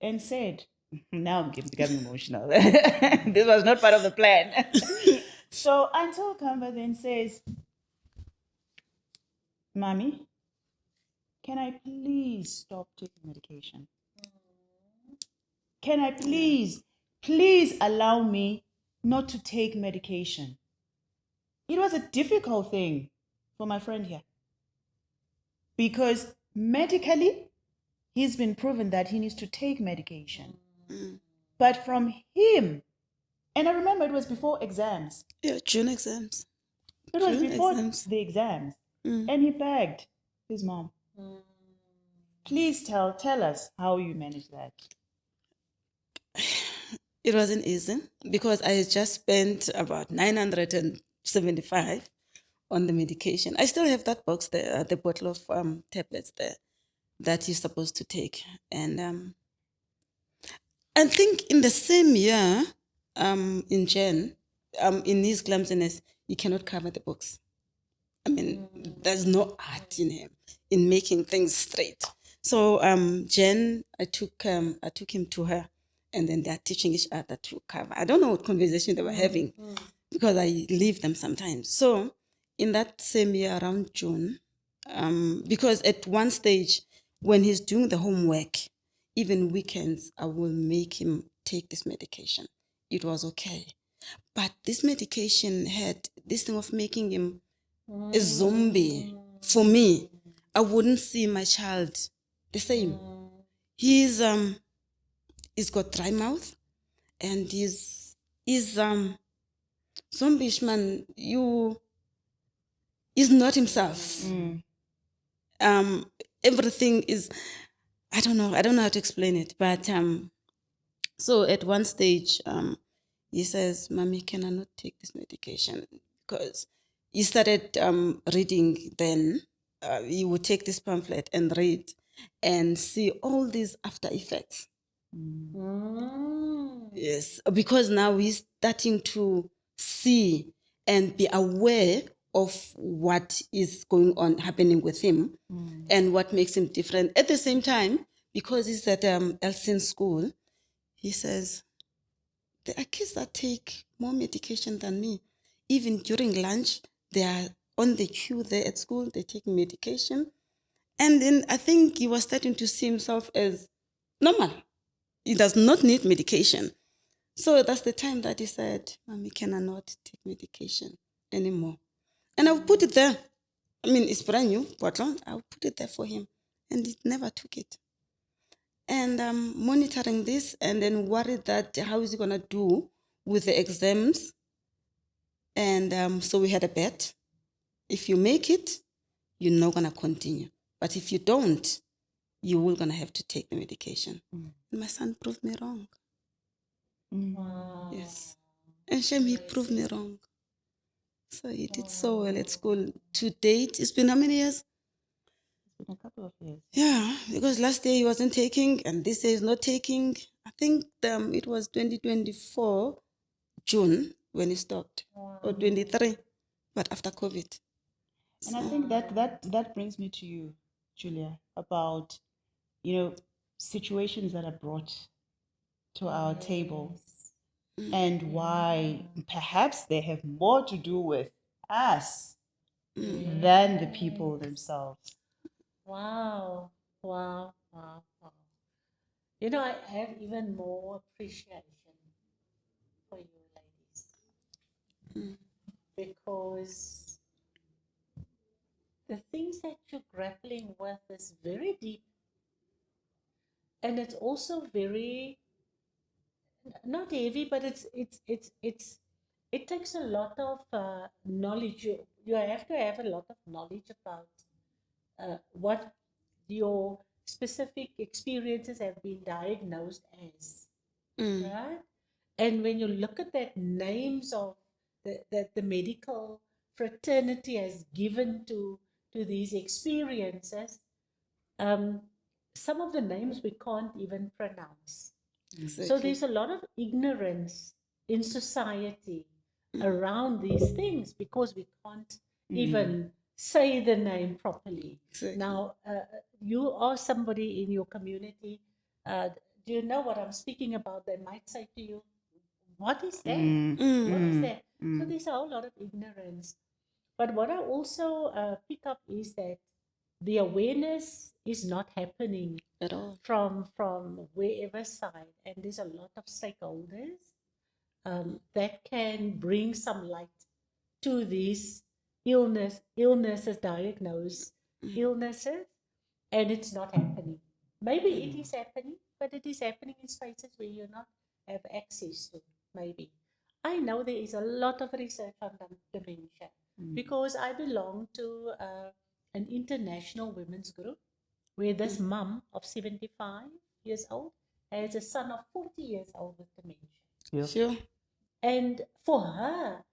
and said, now I'm becoming emotional. This was not part of the plan. So until Ukamva then says, Mommy, can I please stop taking medication? Can I please allow me not to take medication? It was a difficult thing for my friend here, because medically, he's been proven that he needs to take medication. But from him, and I remember it was before exams. Yeah, June exams. It was before the exams. And he begged his mom, please tell us how you managed that. It wasn't easy because I had just spent about 975 on the medication. I still have that box there, the bottle of tablets there that you're supposed to take. And I think in the same year, in Jan, in his clumsiness, you cannot cover the box. I mean, there's no art in him in making things straight. So Jen, I took him to her, and then they're teaching each other to cover. I don't know what conversation they were having because I leave them sometimes. So in that same year around June, because at one stage when he's doing the homework, even weekends, I will make him take this medication. It was okay. But this medication had this thing of making him a zombie. For me, I wouldn't see my child the same. He's got dry mouth, and he's zombie man. He's not himself. Everything is, I don't know how to explain it, but so at one stage he says, Mommy, can I not take this medication? Because he started reading then. He would take this pamphlet and read and see all these after effects. Yes, because now he's starting to see and be aware of what is happening with him and what makes him different. At the same time, because he's at Elsin school, He says, there are kids that take more medication than me. Even during lunch, they are on the queue there at school, they take medication. And then I think he was starting to see himself as normal. He does not need medication. So that's the time that he said, Mommy, can I not take medication anymore? And I'll put it there. I mean, it's brand new, but I'll put it there for him. And he never took it. And I'm monitoring this and then worried that how is he going to do with the exams. And so we had a bet. If you make it, you're not going to continue. But if you don't, you will going to have to take the medication. And my son proved me wrong. Wow. Yes. And shame he proved me wrong. So he did so well at school. To date, it's been how many years? It's been a couple of years. Yeah, because last year he wasn't taking and this year he's not taking. I think it was 2024, June, when he stopped. Or 23, but after COVID. And I think that brings me to you, Julia, about, situations that are brought to our table and why perhaps they have more to do with us than the people themselves. Wow. Wow. Wow. Wow. You know, I have even more appreciation for you ladies because the things that you're grappling with is very deep, and it's also very not heavy, but it takes a lot of knowledge. You have to have a lot of knowledge about what your specific experiences have been diagnosed as, right? And when you look at that names of that the medical fraternity has given to these experiences, some of the names we can't even pronounce. Exactly. So there's a lot of ignorance in society around these things because we can't even say the name properly. Exactly. Now, you are somebody in your community. Do you know what I'm speaking about? They might say to you, what is that? What is that? So there's a whole lot of ignorance. But what I also pick up is that the awareness is not happening At all. from wherever side, and there's a lot of stakeholders that can bring some light to these illnesses, diagnosed illnesses, and it's not happening. Maybe it is happening, but it is happening in spaces where you not have access to. Maybe I know there is a lot of research on dementia because I belong to an international women's group where this mum of 75 years old has a son of 40 years old with dementia. Yeah. Sure. And for her,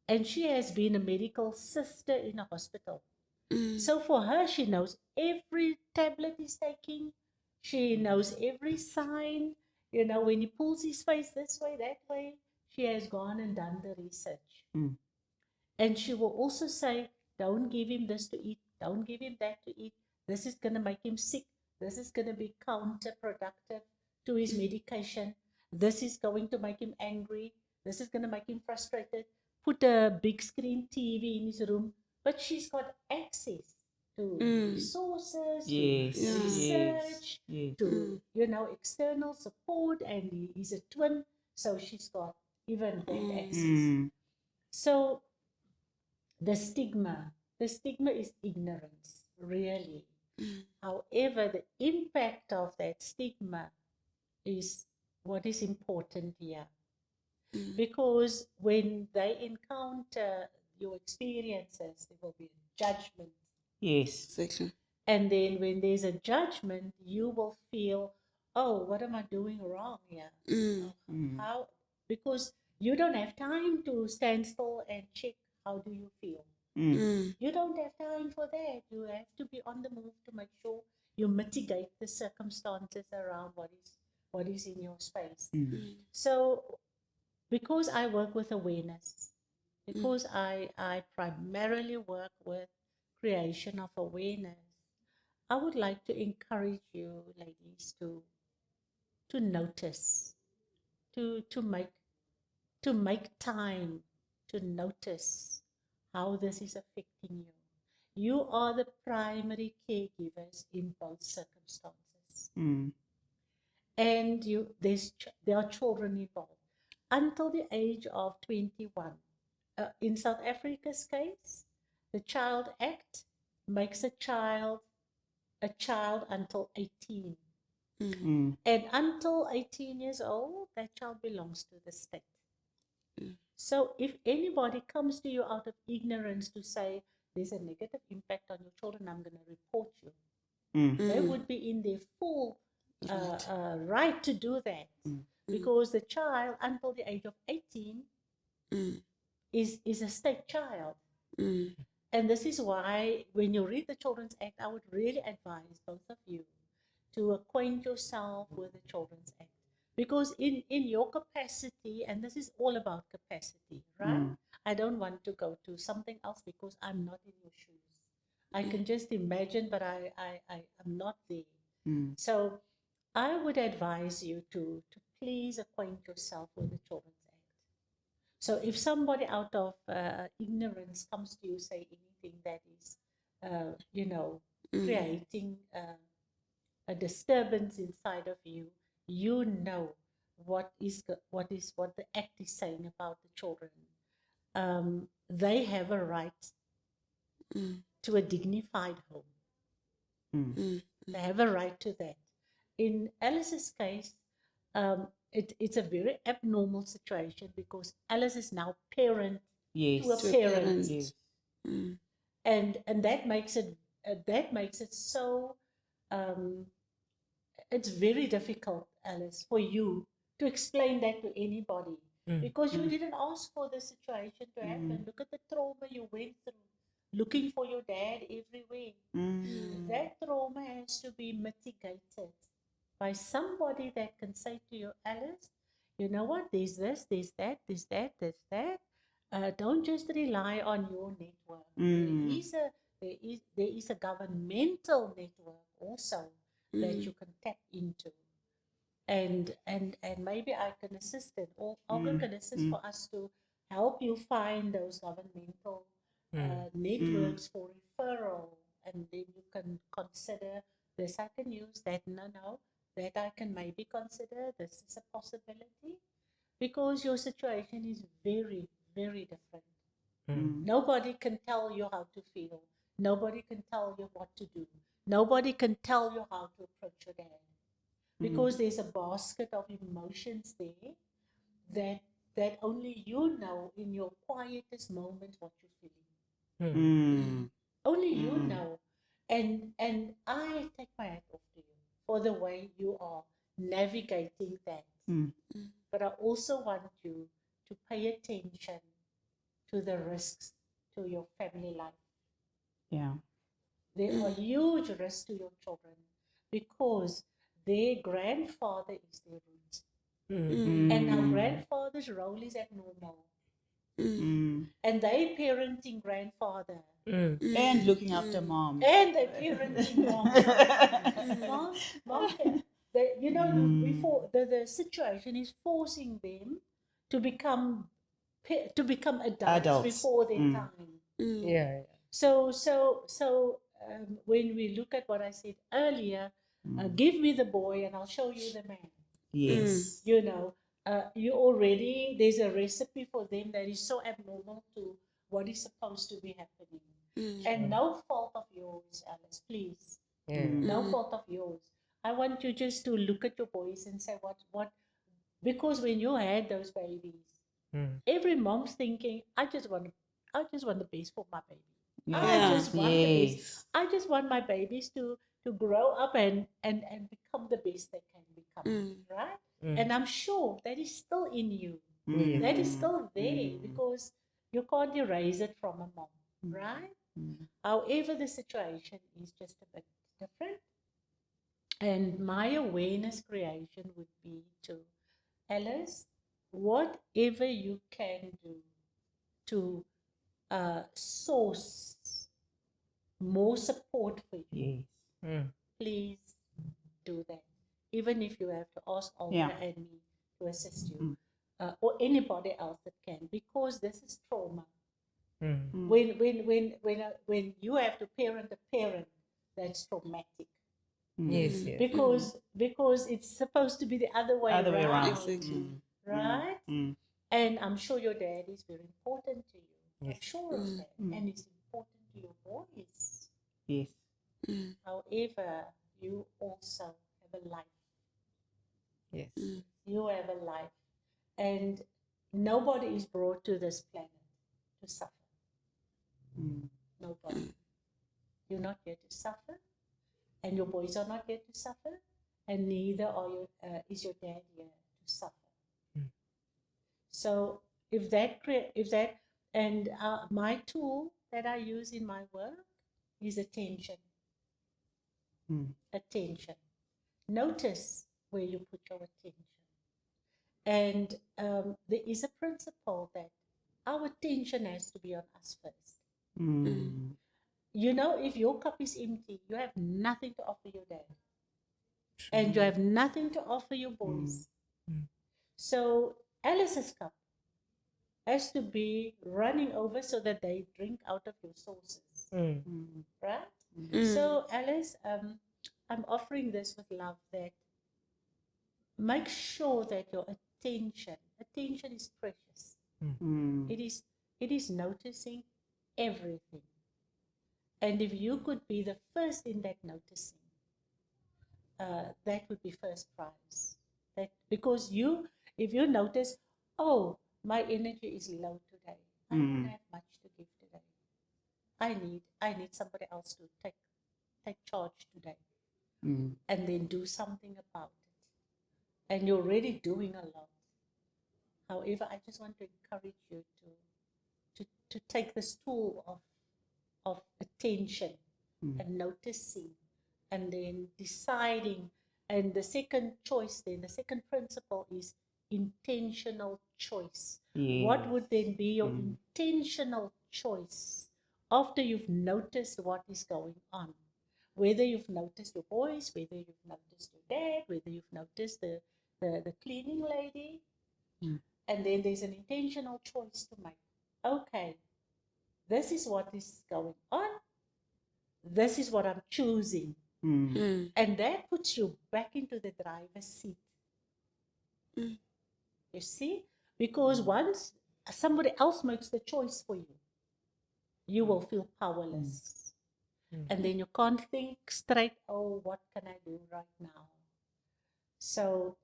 and she has been a medical sister in a hospital. So for her, she knows every tablet he's taking. She knows every sign. You know, when he pulls his face this way, that way, she has gone and done the research. And she will also say, don't give him this to eat. Don't give him that to eat. This is going to make him sick. This is going to be counterproductive to his medication. This is going to make him angry. This is going to make him frustrated. Put a big screen TV in his room. But she's got access to resources, Yes. to research, Yes. to, external support. And he's a twin. So she's got even that access. So the stigma is ignorance, really. However, the impact of that stigma is what is important here. Because when they encounter your experiences, there will be a judgment. Yes. Exactly. And then when there's a judgment, you will feel, oh, what am I doing wrong here? How? Because you don't have time to stand still and check how do you feel. You don't have time for that. You have to be on the move to make sure you mitigate the circumstances around what is in your space. So because I work with awareness, because I primarily work with creation of awareness, I would like to encourage you, ladies, to notice to make time to notice how this is affecting you. You are the primary caregivers in both circumstances. And there are children involved. Until the age of 21. In South Africa's case, the Child Act makes a child until 18. And until 18 years old, that child belongs to the state. So if anybody comes to you out of ignorance to say there's a negative impact on your children, I'm going to report you. They would be in their full right to do that, because the child until the age of 18 is a state child. And this is why when you read the Children's Act, I would really advise both of you to acquaint yourself with the Children's Act. Because in your capacity, and this is all about capacity, right? I don't want to go to something else because I'm not in your shoes. I can just imagine, but I'm not there. So I would advise you to please acquaint yourself with the Children's Act. So if somebody out of ignorance comes to you, say anything that is, creating a disturbance inside of you, you know what the act is saying about the children. They have a right to a dignified home. They have a right to that. In Alice's case, it's a very abnormal situation because Alice is now parent to a parent. Yes. And that makes it so it's very difficult, Alice, for you to explain that to anybody because you didn't ask for the situation to happen. Look at the trauma you went through, looking for your dad everywhere. That trauma has to be mitigated by somebody that can say to you, Alice, you know what, there's this, there's that, there's that, there's that. Don't just rely on your network. There is a governmental network also that you can tap into. And maybe I can assist it, or Olga can assist for us to help you find those governmental networks for referral, and then you can consider this. I can use that. No, that I can maybe consider. This is a possibility, because your situation is very, very different. Nobody can tell you how to feel. Nobody can tell you what to do. Nobody can tell you how to approach your dad, because there's a basket of emotions there that only you know in your quietest moments what you're feeling. Only you know. And I take my hat off to you for the way you are navigating that. But I also want you to pay attention to the risks to your family life. Yeah. There are huge risks to your children because their grandfather is their root. And our grandfather's role is abnormal. And they parenting grandfather. And looking after mom. And they parenting mom. Mom, before the situation is forcing them to become adults before their time. Yeah. So when we look at what I said earlier, give me the boy and I'll show you the man. Yes. There's a recipe for them that is so abnormal to what is supposed to be happening. And no fault of yours, Alice, please. No fault of yours. I want you just to look at your boys and say what because when you had those babies, every mom's thinking, I just want the best for my baby. I just want the best. I just want my babies to grow up and become the best they can become, right? And I'm sure that is still in you. That is still there because you can't erase it from a mom, right? However, the situation is just a bit different. And my awareness creation would be to, Alice, whatever you can do to source more support for you, please do that. Even if you have to ask Olga and me to assist you, or anybody else that can, because this is trauma. When you have to parent a parent, that's traumatic. Yes, yes. Because it's supposed to be the other way Other way around. Exactly. right? And I'm sure your dad is very important to you. I'm Yes. sure of that. And it's important to your boys. Yes. However, you also have a life. Yes. You have a life. And nobody is brought to this planet to suffer. Nobody. You're not here to suffer. And your boys are not here to suffer. And neither are you, is your dad here to suffer. So if that, and my tool that I use in my work is attention. Attention. Notice where you put your attention. And there is a principle that our attention has to be on us first. You know, if your cup is empty, you have nothing to offer your dad. And you have nothing to offer your boys. So Alice's cup has to be running over so that they drink out of your sources. Right? So Alice, I'm offering this with love, that make sure that your attention is precious. It is noticing everything. And if you could be the first in that noticing, that would be first prize. That because if you notice, oh, my energy is low today, I don't have much to give today. I need somebody else to take charge today, and then do something about it. And you're already doing a lot. However, I just want to encourage you to take this tool of attention and noticing, and then deciding. And the second choice, then the second principle is intentional choice. Yes. What would then be your intentional choice after you've noticed what is going on? Whether you've noticed your boys, whether you've noticed your dad, whether you've noticed the cleaning lady, and then there's an intentional choice to make. Okay, this is what is going on. This is what I'm choosing. And that puts you back into the driver's seat. You see? Because once somebody else makes the choice for you, you will feel powerless. And then you can't think straight, oh, what can I do right now? So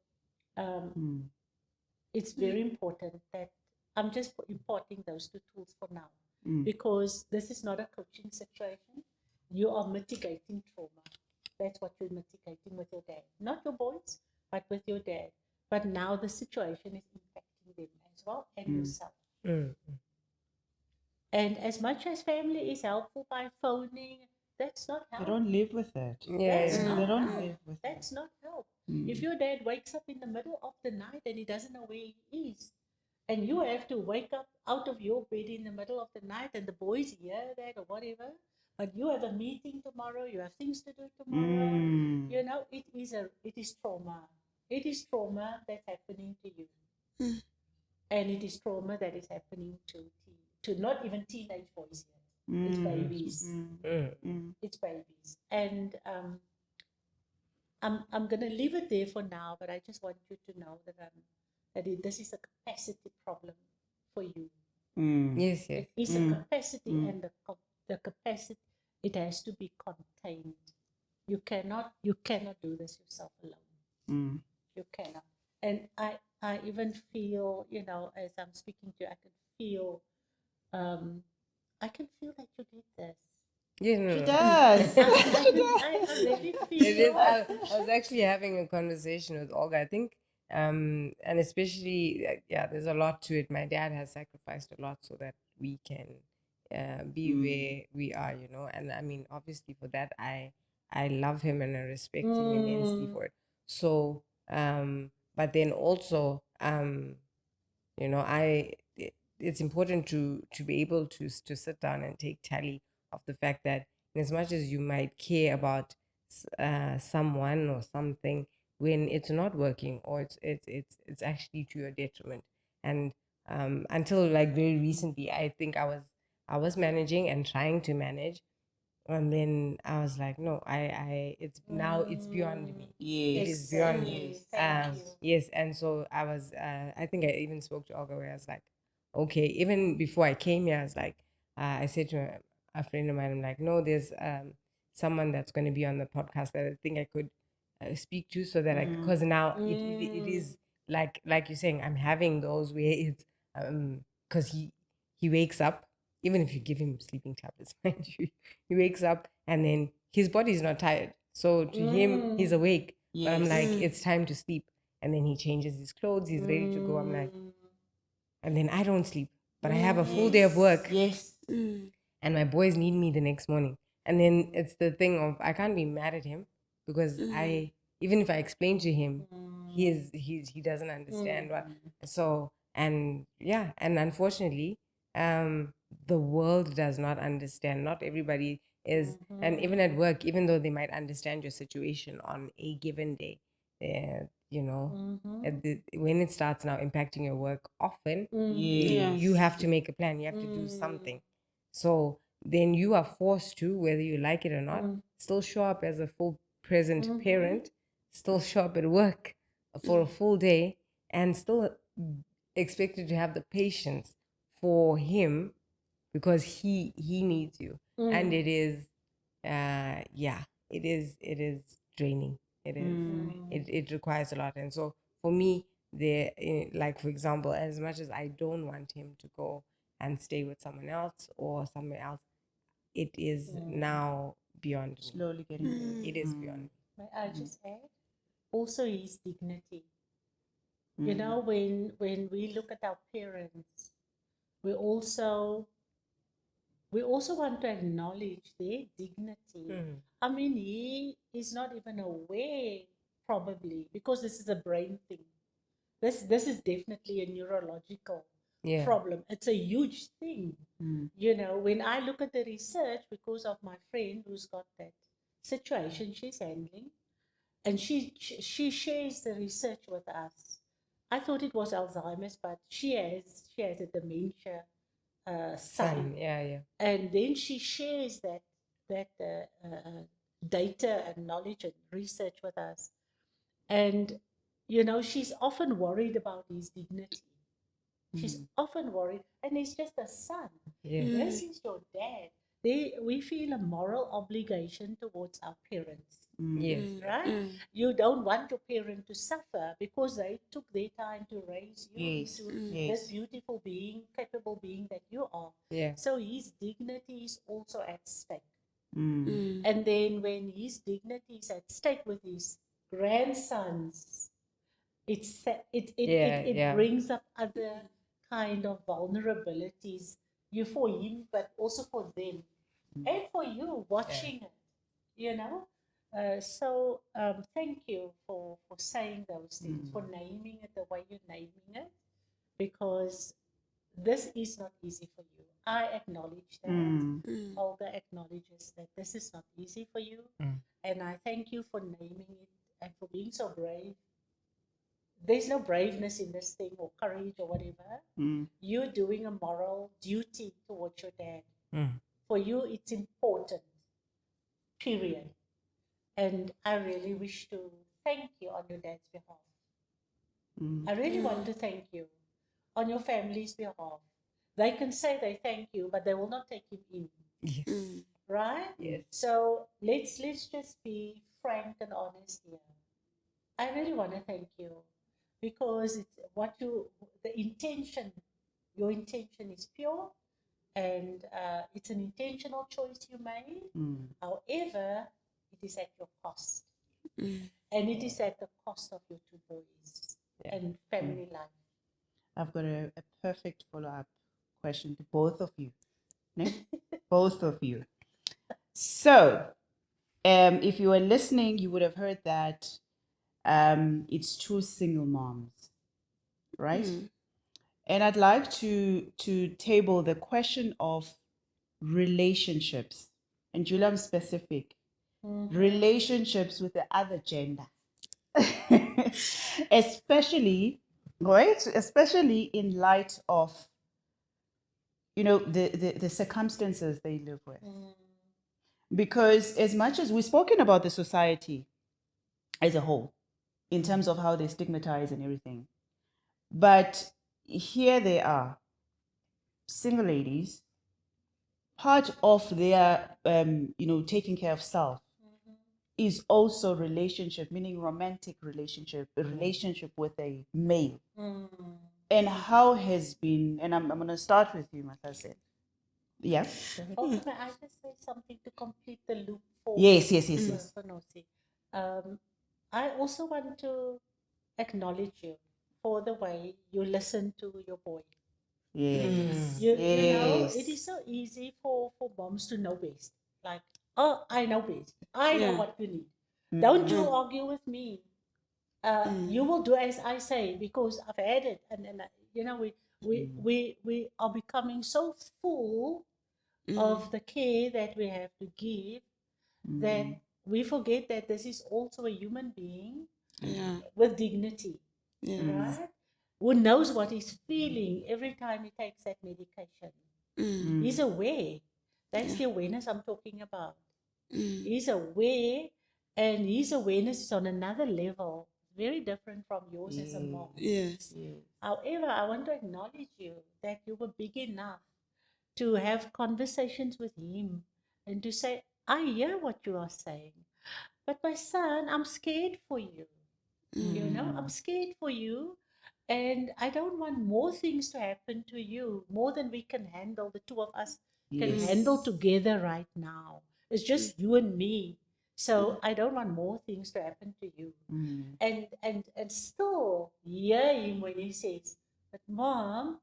it's very important that I'm just importing those two tools for now, because this is not a coaching situation. You are mitigating trauma. That's what you're mitigating with your dad. Not your boys, but with your dad. But now the situation is impacting them as well, and yourself. And as much as family is helpful by phoning, that's not help. They don't live with that. That's not They don't help. live with That's not help. If your dad wakes up in the middle of the night and he doesn't know where he is, and you have to wake up out of your bed in the middle of the night, and the boys hear that or whatever, but you have a meeting tomorrow, you have things to do tomorrow, you know, it is trauma. It is trauma that's happening to you. And it is trauma that is happening to not even teenage boys yet. It's babies. It's babies. And I'm gonna leave it there for now, but I just want you to know that this is a capacity problem for you. Yes, yes. It is a capacity, and the capacity, it has to be contained. You cannot do this yourself alone. You cannot. And I even feel, you know, as I'm speaking to you, I can feel that you did this. Yeah, no, She no. does. I really feel It is. I was actually having a conversation with Olga. I think, and especially, there's a lot to it. My dad has sacrificed a lot so that we can be where we are, you know. And I mean, obviously, for that, I love him and I respect him immensely for it. So, but then also, you know, it's important to be able to sit down and take tally of the fact that, in as much as you might care about someone or something, when it's not working, or it's actually to your detriment. And until like very recently, I think I was managing and trying to manage, and then I was like, no, it's now it's beyond me. It is beyond me. Exactly. Thank you. Yes, and so I was. I think I even spoke to Olga where I was like, okay. Even before I came here, I was like, I said to a friend of mine, I'm like, no, there's someone that's going to be on the podcast that I think I could speak to, so that because now it is like you're saying, I'm having those where it's because he wakes up, even if you give him sleeping tablets, mind you, he wakes up and then his body's not tired. So to him, he's awake. But I'm like, it's time to sleep. And then he changes his clothes, he's ready to go. I'm like, and then I don't sleep, but I have a full day of work. Yes. And my boys need me the next morning. And then it's the thing of I can't be mad at him because I even if I explain to him, he doesn't understand what. So and yeah, and unfortunately, the world does not understand. Not everybody is, and even at work, even though they might understand your situation on a given day, you know, when it starts now impacting your work often, you have to make a plan. You have to do something. So then you are forced to, whether you like it or not, still show up as a full present parent, still show up at work for a full day, and still expected to have the patience for him because he needs you. And it is it is draining. It is it requires a lot. And so for me, there, like for example, as much as I don't want him to go and stay with someone else or somewhere else, it is now beyond me. Slowly getting there. It is beyond me. May I just add? Also, his dignity. You know, when we look at our parents, we also want to acknowledge their dignity. I mean, he is not even aware, probably, because this is a brain thing. This is definitely a neurological problem. It's a huge thing. You know, when I look at the research, because of my friend who's got that situation she's handling, and she shares the research with us. I thought it was Alzheimer's, but she has a dementia son. Yeah. And then she shares that data and knowledge and research with us. And you know, she's often worried about his dignity. She's often worried, and he's just a son. This is your dad. We feel a moral obligation towards our parents. Yes. Right? You don't want your parent to suffer because they took their time to raise you Yes. into Yes. this beautiful being, capable being that you are. Yeah. So his dignity is also at stake. And then when his dignity is at stake with his grandsons, it brings up other kind of vulnerabilities for him, but also for them, and for you watching it. You know, so thank you for saying those things, for naming it the way you're naming it, because this is not easy for you. I acknowledge that. Olga acknowledges that this is not easy for you, and I thank you for naming it and for being so brave. There's no braveness in this thing or courage or whatever. You're doing a moral duty towards your dad. For you, it's important, period. And I really wish to thank you on your dad's behalf. I really want to thank you on your family's behalf. They can say they thank you, but they will not take him in. Yes. Right? Yes. So let's just be frank and honest here. I really want to thank you because it's your intention is pure, and it's an intentional choice you made. However, it is at your cost, and it is at the cost of your two boys and family life. I've got a perfect follow-up question to both of you. No? Both of you. So, if you were listening, you would have heard that it's two single moms, right? And I'd like to table the question of relationships, and Julia, I'm specific, relationships with the other gender. especially, right? Especially in light of, the circumstances they live with. Because as much as we've spoken about the society as a whole, in terms of how they stigmatize and everything, but here they are, single ladies, part of their, taking care of self is also relationship, meaning romantic relationship, a relationship with a male. And how has been, and I'm going to start with you, Matase. Yeah. Oh, may I just say something to complete the loop for Yes. for Nosi? I also want to acknowledge you for the way you listen to your boy. Yes. You know, Yes. it is so easy for moms to know best. Like, oh, I know best. I know Yeah. what you need. Don't you argue with me. You will do as I say because I've had it, and we are becoming so full of the care that we have to give that we forget that this is also a human being Yeah. with dignity, Yeah. right? Who knows what he's feeling every time he takes that medication. He's aware. That's the awareness I'm talking about. He's aware, and his awareness is on another level, very different from yours as a mom. Yes. However, I want to acknowledge you that you were big enough to have conversations with him and to say, I hear what you are saying, but my son, I'm scared for you. I'm scared for you, and I don't want more things to happen to you, more than we can handle, the two of us can handle together right now. It's just you and me. So I don't want more things to happen to you. And still hear him when he says, but mom,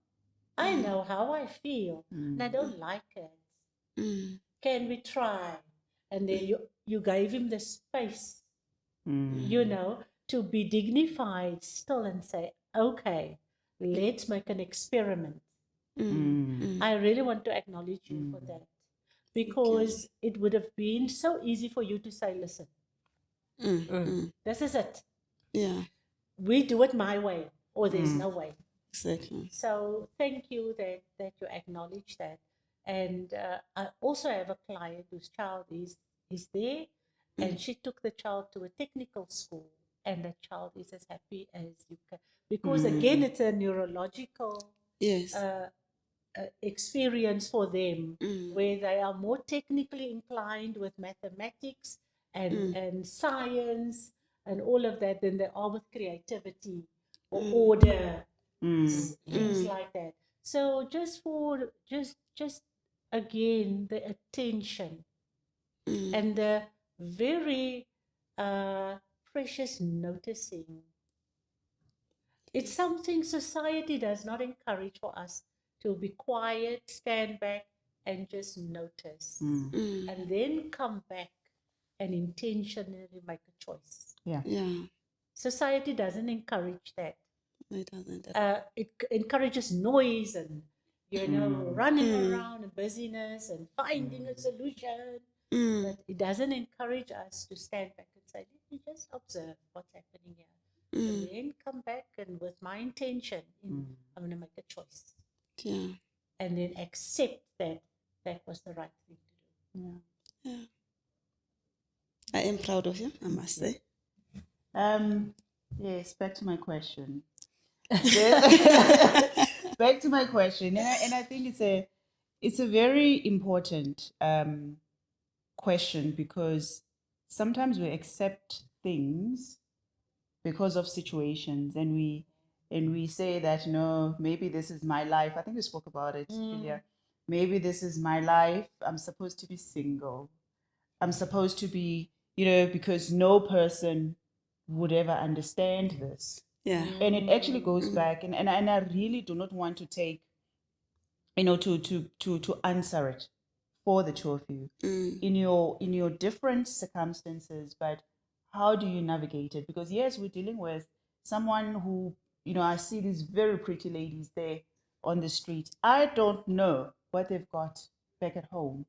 I know how I feel and I don't like it. Can we try? And then you gave him the space, to be dignified still and say, okay, let's make an experiment. I really want to acknowledge you for that, because it would have been so easy for you to say, listen, this is it. Yeah. We do it my way, or there's no way. Exactly. So thank you that you acknowledge that. And I also have a client whose child is there, and she took the child to a technical school, and the child is as happy as you can, because again, it's a neurological Yes. experience for them, where they are more technically inclined with mathematics and science and all of that than they are with creativity or order, things like that. So just again, the attention and the very precious noticing. It's something society does not encourage for us to be quiet, stand back, and just notice. And then come back and intentionally make a choice. Yeah. Society doesn't encourage that. It doesn't. It encourages noise and, running around and busyness and finding a solution. But it doesn't encourage us to stand back and say, let me just observe what's happening here. And then come back, and with my intention, I'm going to make a choice. Yeah. And then accept that that was the right thing to do. Yeah. I am proud of you, I must say. Yes, back to my question. Back to my question. And I think it's a very important question, because sometimes we accept things because of situations, and we say that, no, maybe this is my life. I think we spoke about it earlier. Maybe this is my life. I'm supposed to be single. I'm supposed to be, because no person would ever understand this. Yeah. And it actually goes back, and I really do not want to take, to answer it for the two of you in your different circumstances. But how do you navigate it? Because yes, we're dealing with someone who, I see these very pretty ladies there on the street. I don't know what they've got back at home,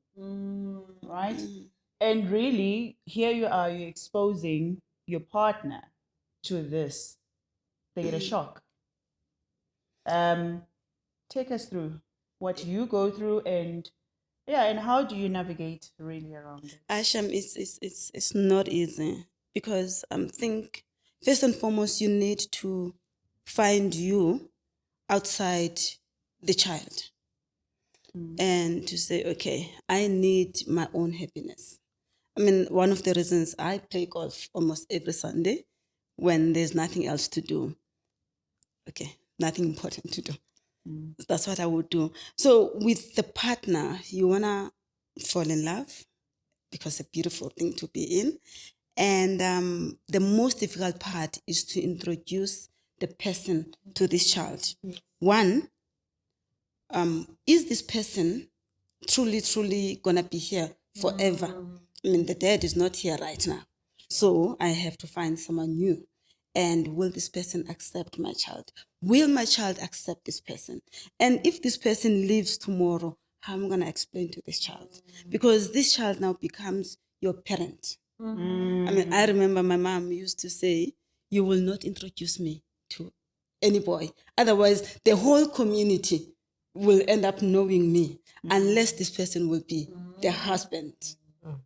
right? And really, here you are, you're exposing your partner to this, they get a shock. Take us through what you go through, and how do you navigate really around it? Asham, it's not easy because think first and foremost you need to find you outside the child and to say, okay, I need my own happiness. I mean, one of the reasons I play golf almost every Sunday when there's nothing else to do. Okay, nothing important to do. That's what I would do. So with the partner, you want to fall in love because it's a beautiful thing to be in. And the most difficult part is to introduce the person to this child. One, is this person truly going to be here forever? I mean, the dad is not here right now. So I have to find someone new. And will this person accept my child? Will my child accept this person? And if this person leaves tomorrow, how am I going to explain to this child? Because this child now becomes your parent. I mean, I remember my mom used to say, you will not introduce me to any boy. Otherwise, the whole community will end up knowing me unless this person will be their husband.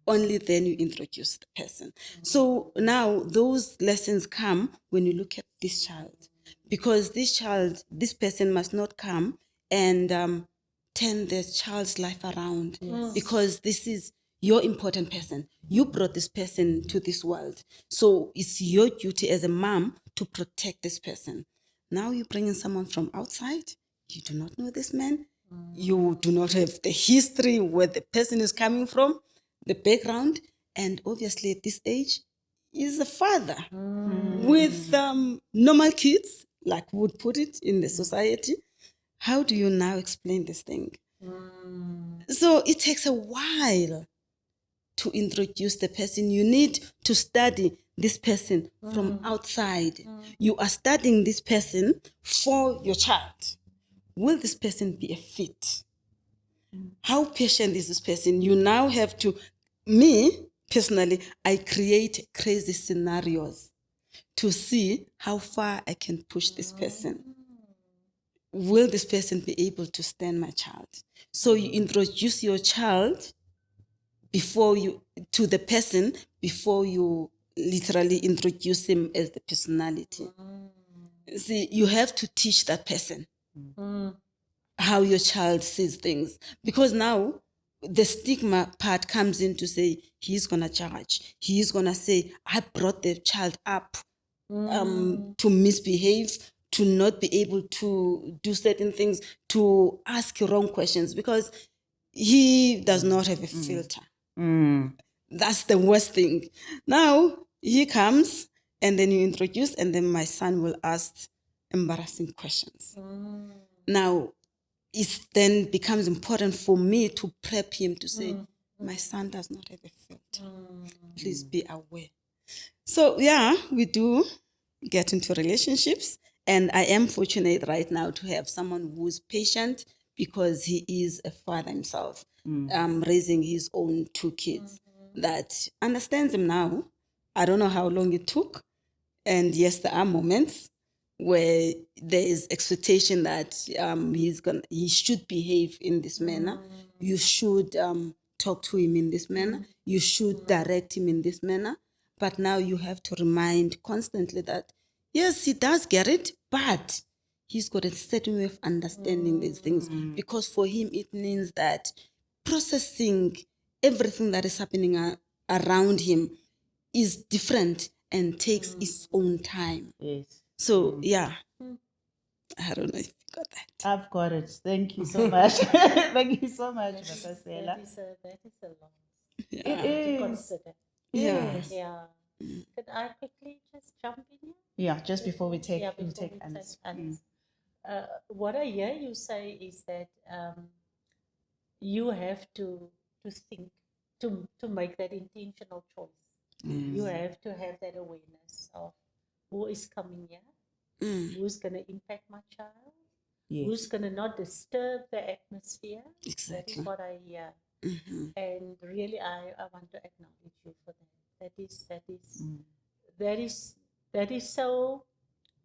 Only then you introduce the person. So now those lessons come when you look at this child, because this person must not come and turn the child's life around, because this is your important person. You brought this person to this world. So it's your duty as a mom to protect this person. Now you bring in someone from outside. You do not know this man. You do not have the history where the person is coming from, the background. And obviously at this age, is a father with normal kids, like we would put it in the society. How do you now explain this thing? So it takes a while to introduce the person. You need to study this person from outside. You are studying this person for your child. Will this person be a fit? How patient is this person? You now have to, me personally, I create crazy scenarios to see how far I can push this person. Will this person be able to stand my child? So you introduce your child to the person before you literally introduce him as the personality. See, you have to teach that person how your child sees things, because now the stigma part comes in to say he's gonna judge, he's gonna say I brought the child up to misbehave, to not be able to do certain things, to ask wrong questions, because he does not have a filter. That's the worst thing. Now he comes and then you introduce, and then my son will ask embarrassing questions. Now it then becomes important for me to prep him to say, my son does not have a filter. Please be aware. So yeah, we do get into relationships, and I am fortunate right now to have someone who's patient, because he is a father himself, raising his own 2 kids, that understands him now. I don't know how long it took. And yes, there are moments where there is expectation that he should behave in this manner. You should talk to him in this manner. You should direct him in this manner. But now you have to remind constantly that, yes, he does get it, but he's got a certain way of understanding these things, because for him it means that processing everything that is happening around him is different and takes its own time. Yes. So yeah, I don't know if you got that. I've got it. Thank you so much. Thank you so much, Dr. Stella. That is a lot It to is. consider. Yeah. Yes. Yeah. Could I quickly just jump in here? Yeah, just before we take, Yeah, before we take we Alice. Alice. What I hear you say is that you have to think to make that intentional choice. You have to have that awareness of who is coming here, who's going to impact my child, who's going to not disturb the atmosphere. Exactly. That is what I hear. And really, I want to acknowledge you for that. That is that is so,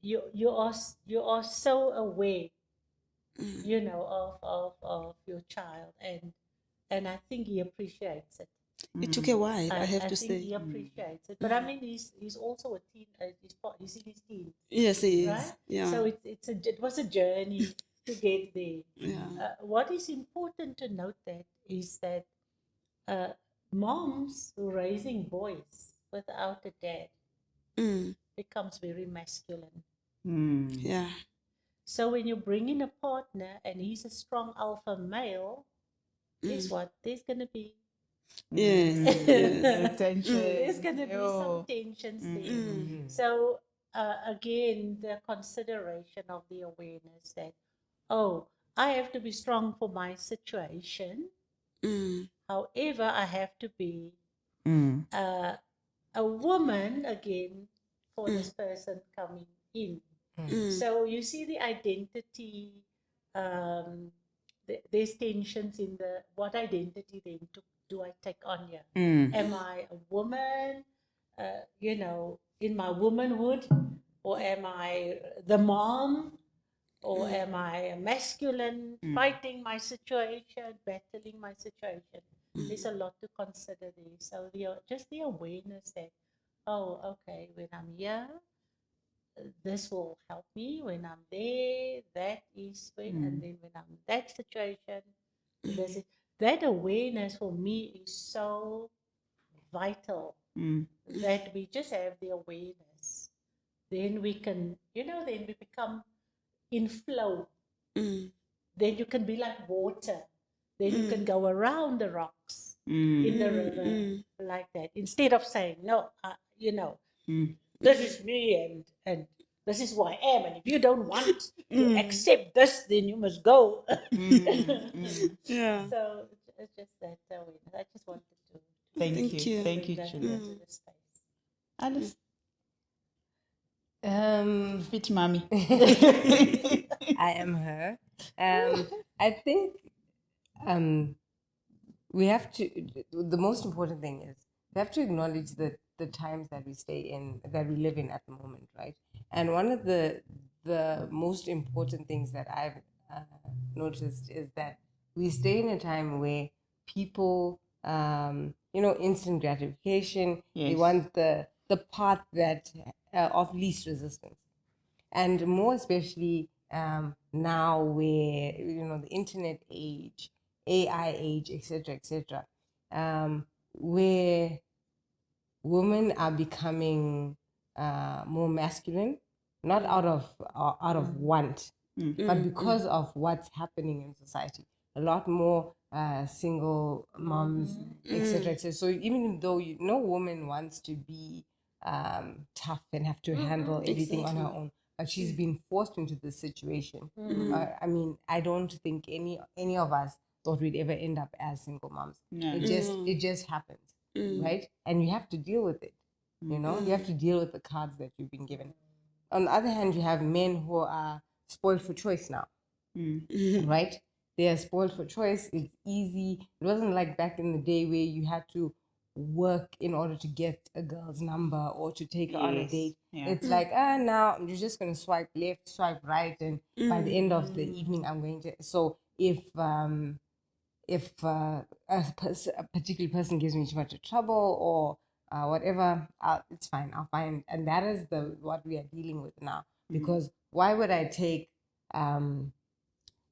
you are so aware, you know, of your child, and I think he appreciates it. It took a while, I have I to think say. he appreciates it. But I mean, he's also a teen. He's in his teens, Yes, he right? is. Yeah. So it was a journey to get there. Yeah. What is important to note that is that moms who raising boys without a dad becomes very masculine. Yeah. So when you bring in a partner and he's a strong alpha male, guess what? There's gonna be Yes. Yes. Tension. there's gonna be some Yo. tensions there. So again, the consideration of the awareness that, oh, I have to be strong for my situation. However, I have to be a woman again for this person coming in. So you see the identity. There's tensions in the what identity then do I take on here? Am I a woman? You know, in my womanhood, or am I the mom? Or am I a masculine, fighting my situation, battling my situation? There's a lot to consider there. So just the awareness that, oh, okay, when I'm here, this will help me. When I'm there, that is when, and then when I'm in that situation, this is, that awareness for me is so vital, that we just have the awareness. Then we can, then we become in flow. Then you can be like water. Then you can go around the rocks in the river like that. Instead of saying, no, this is me and this is who I am. And if you don't want to accept this, then you must go. Yeah. So it's just that awareness. I just wanted to Thank Thank you. you. Thank you, bring that Julia. into the space. Alice, Um, fit mommy. I am her. I think we have to. The most important thing is we have to acknowledge the times that we stay in, that we live in at the moment, right? And one of the most important things that I've noticed is that we stay in a time where people, instant gratification. They Yes. want the path that of least resistance, and more especially now where the internet age, AI age, etc., where women are becoming more masculine, not out of want, but because of what's happening in society. A lot more single moms, etc. So even though no woman wants to be tough and have to handle everything on her own, but she's been forced into this situation. I mean, I don't think any of us thought we'd ever end up as single moms. No. It just happens, right? And you have to deal with it. You have to deal with the cards that you've been given. On the other hand, you have men who are spoiled for choice now, right? They are spoiled for choice. It's easy. It wasn't like back in the day where you had to work in order to get a girl's number or to take her on a Yes. date. Yeah. It's like, now you're just going to swipe left, swipe right, and by the end of the evening, I'm going to. So if a particular person gives me too much trouble or whatever, it's fine. I'll find, and that is what we are dealing with now. Because why would I take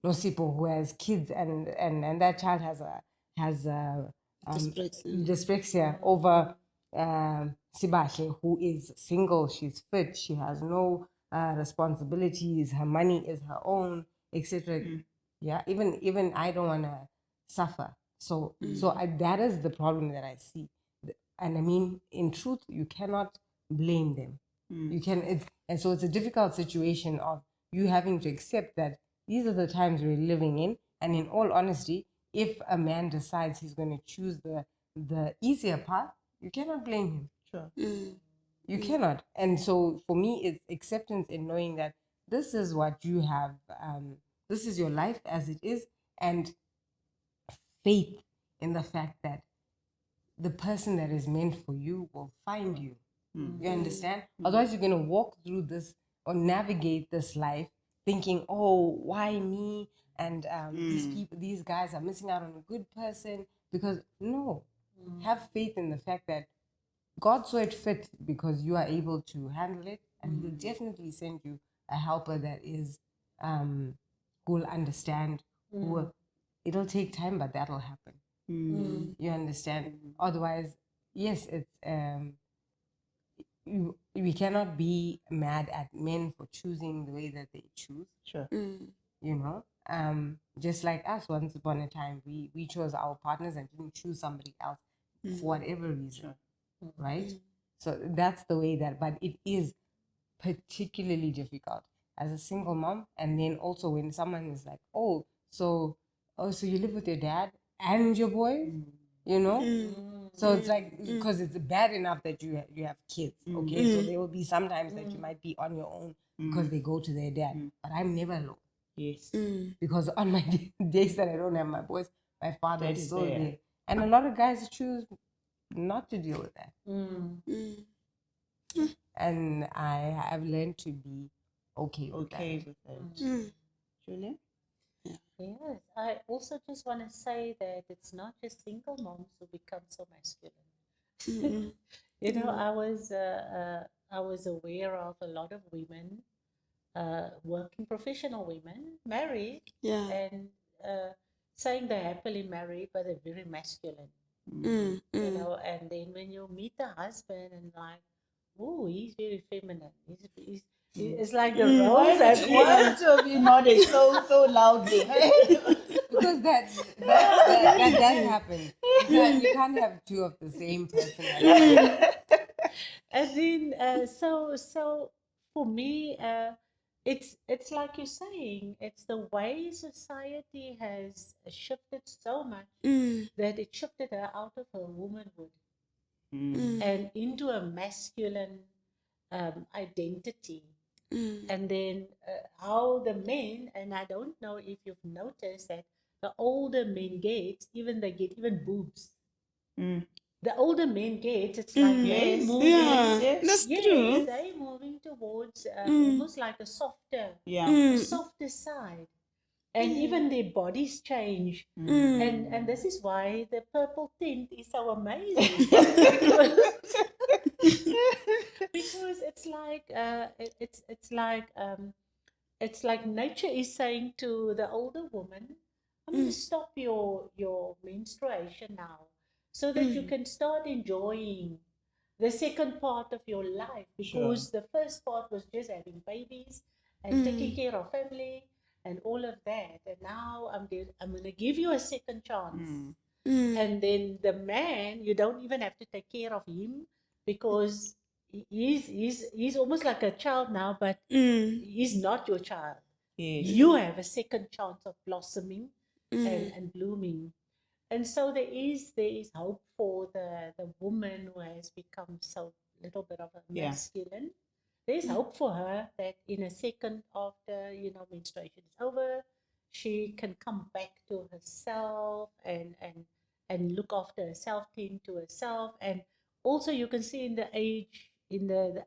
Nosipo, who has kids, and that child has dyspraxia, over Sibahle, who is single, she's fit, she has no responsibilities, her money is her own, etc. Yeah, even I don't want to suffer. So that is the problem that I see. And I mean, in truth, you cannot blame them. You can, and so it's a difficult situation of you having to accept that these are the times we're living in. And in all honesty, if a man decides he's going to choose the easier path, you cannot blame him. Sure. You cannot. And so for me, it's acceptance in knowing that this is what you have, this is your life as it is, and faith in the fact that the person that is meant for you will find you. You understand? Otherwise, you're going to walk through this or navigate this life thinking, oh, why me? And these guys are missing out on a good person. Because no, have faith in the fact that God saw it fit because you are able to handle it, and He'll definitely send you a helper that is who will understand. It'll take time, but that'll happen. You understand? Otherwise, yes, it's we cannot be mad at men for choosing the way that they choose. Sure. You know, just like us, once upon a time, we chose our partners and didn't choose somebody else for whatever reason, right? So that's the way that, but it is particularly difficult as a single mom, and then also when someone is like, so you live with your dad and your boys, you know. So it's like, because it's bad enough that you have kids, okay? So there will be sometimes that you might be on your own because they go to their dad, but I'm never alone. Yes. Because on my days that I don't have my boys, my father That is is still there. there. And a lot of guys choose not to deal with that. And I have learned to be okay with Okay with that. Julia? Yes, I also just want to say that it's not just single moms who become so masculine. You know, I was aware of a lot of women, working professional women, married, and saying they're happily married, but they're very masculine. You know, and then when you meet the husband and like, oh, he's very feminine. It's like the roles have Why two of you nodded so loudly? because that does happen. You can't have two of the same personality. And then so for me, it's like you're saying, it's the way society has shifted so much that it shifted her out of her womanhood and into a masculine identity. And then how the men, and I don't know if you've noticed that the older men get, even they get even boobs. The older men get, it's like they Yes. moving. Yes. That's Yes, true. they moving towards almost like a softer side, and even their bodies change. And this is why the purple tint is so amazing because it's like nature is saying to the older woman, I'm going to stop your menstruation now so that you can start enjoying the second part of your life, because the first part was just having babies and taking care of family and all of that, and now I'm going to give you a second chance. And then the man, you don't even have to take care of him because he's almost like a child now, but he's not your child. Yes. You have a second chance of blossoming and blooming. And so there is hope for the woman who has become so little bit of a masculine. There's hope for her that in a second after menstruation is over, she can come back to herself and look after herself, tend to herself. And also you can see in the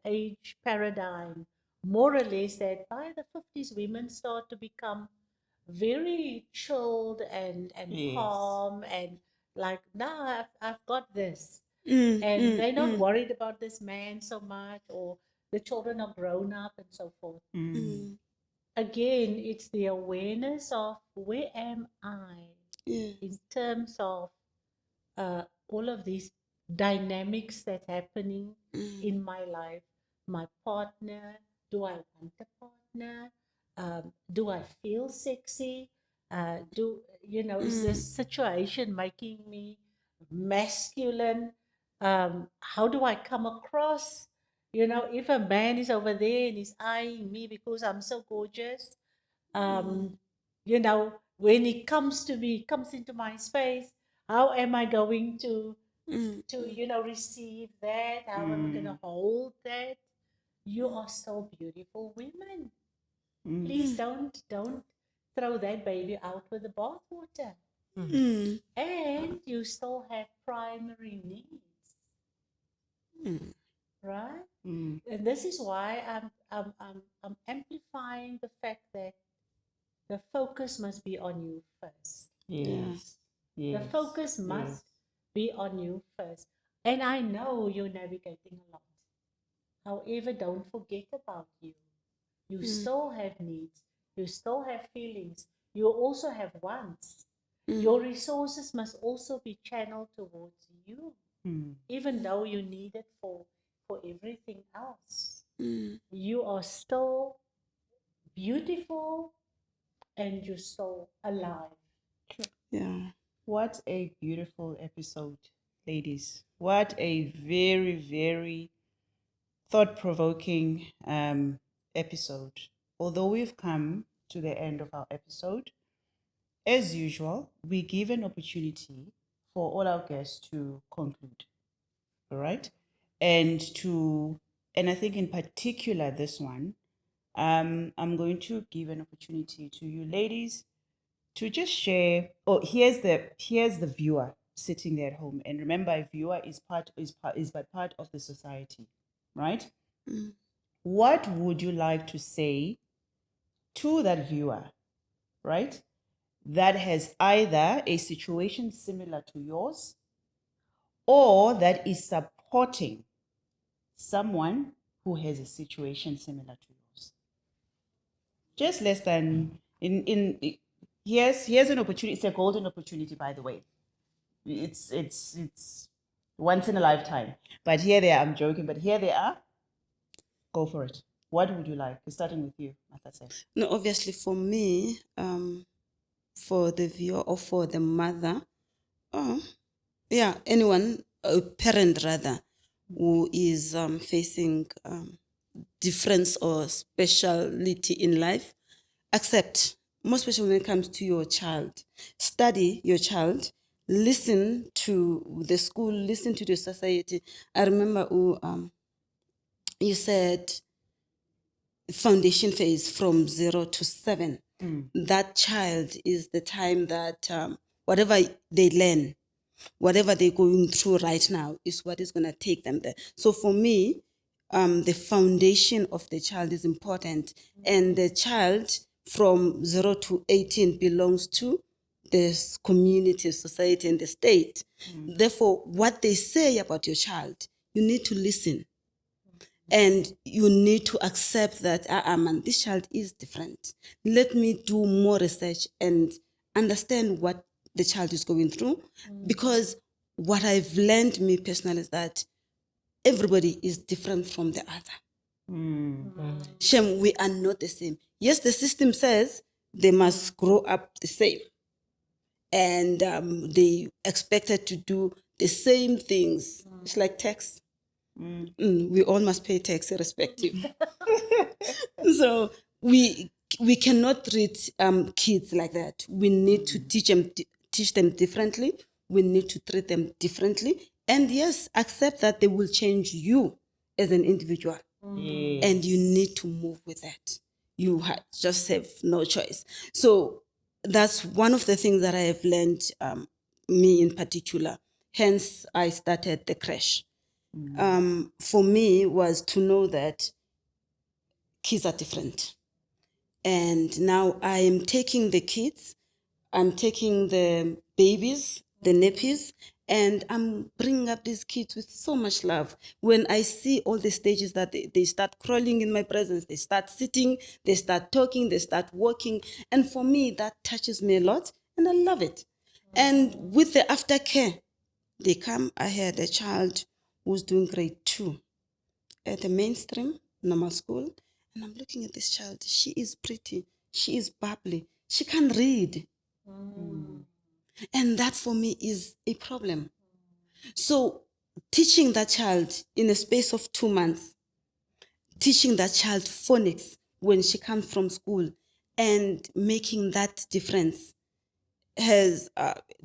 age paradigm, more or less, that by the 50s women start to become very chilled and calm, and like, nah, I've got this. And they're not worried about this man so much, or the children are grown up and so forth. Again, it's the awareness of where am I in terms of all of these dynamics that's happening in my life. My partner, do I want a partner? Do I feel sexy? Is this situation making me masculine? How do I come across? If a man is over there and he's eyeing me because I'm so gorgeous, when he comes to me, comes into my space, how am I going to receive that? How am I going to hold that? You are so beautiful women. Please don't throw that baby out with the bathwater. And you still have primary needs, right? Mm. And this is why I'm amplifying the fact that the focus must be on you first. Yes. The Yes. focus must be on you first. And I know you're navigating a lot. However, don't forget about you. You still have needs. You still have feelings. You also have wants. Your resources must also be channeled towards you, even though you need it for everything else. You are still beautiful and you're still alive. Yeah. What a beautiful episode, ladies. What a very, very thought-provoking episode. Although we've come to the end of our episode, as usual, we give an opportunity for all our guests to conclude. All right? And I think in particular this one, I'm going to give an opportunity to you ladies to just share. Oh, here's the viewer sitting there at home, and remember, a viewer is but part of the society, right? What would you like to say to that viewer, right? That has either a situation similar to yours, or that is supporting someone who has a situation similar to yours. Just less than here's an opportunity. It's a golden opportunity, by the way. It's once in a lifetime. But here they are. I'm joking, but here they are. Go for it. What would you like? Starting with you, Matase. No, obviously for me, for the viewer or for the mother, anyone, a parent rather, who is facing difference or speciality in life, accept, most especially when it comes to your child. Study your child, listen to the school, listen to the society. I remember you said foundation phase from 0 to 7. That child is the time that whatever they learn, whatever they're going through right now is what is going to take them there. So for me, the foundation of the child is important. And the child from 0 to 18 belongs to the community, society, and the state. Therefore, what they say about your child, you need to listen. And you need to accept that, man, this child is different. Let me do more research and understand what the child is going through. Because what I've learned, me personally, is that everybody is different from the other. Shem, we are not the same. Yes, the system says they must grow up the same. And they expected to do the same things. It's like tax. We all must pay tax irrespective. So we cannot treat kids like that. We need to teach them differently. We need to treat them differently. And yes, accept that they will change you as an individual. Yes. And you need to move with that. You just have no choice. So that's one of the things that I have learned, me in particular. Hence, I started the crash. For me, was to know that kids are different. And now I am taking the kids, I'm taking the babies, the nappies, and I'm bringing up these kids with so much love. When I see all the stages that they start crawling in my presence, they start sitting, they start talking, they start walking. And for me, that touches me a lot, and I love it. And with the aftercare, they come, I had a child who's doing grade 2 at the mainstream normal school, and I'm looking at this child. She is pretty, she is bubbly, she can read. And that for me is a problem. So teaching that child in a space of 2 months, teaching that child phonics when she comes from school, and making that difference has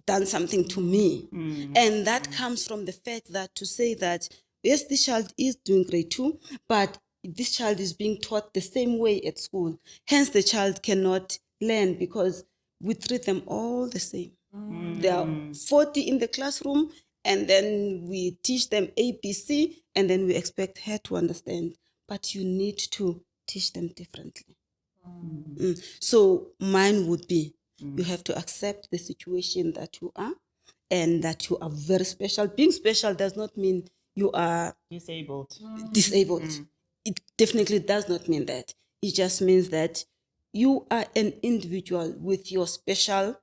done something to me. And that comes from the fact that to say that, yes, this child is doing grade 2, but this child is being taught the same way at school. Hence, the child cannot learn because we treat them all the same. There are 40 in the classroom and then we teach them ABC, and then we expect her to understand. But you need to teach them differently. So mine would be, you have to accept the situation that you are, and that you are very special. Being special does not mean you are Disabled. disabled. It definitely does not mean that. It just means that you are an individual with your special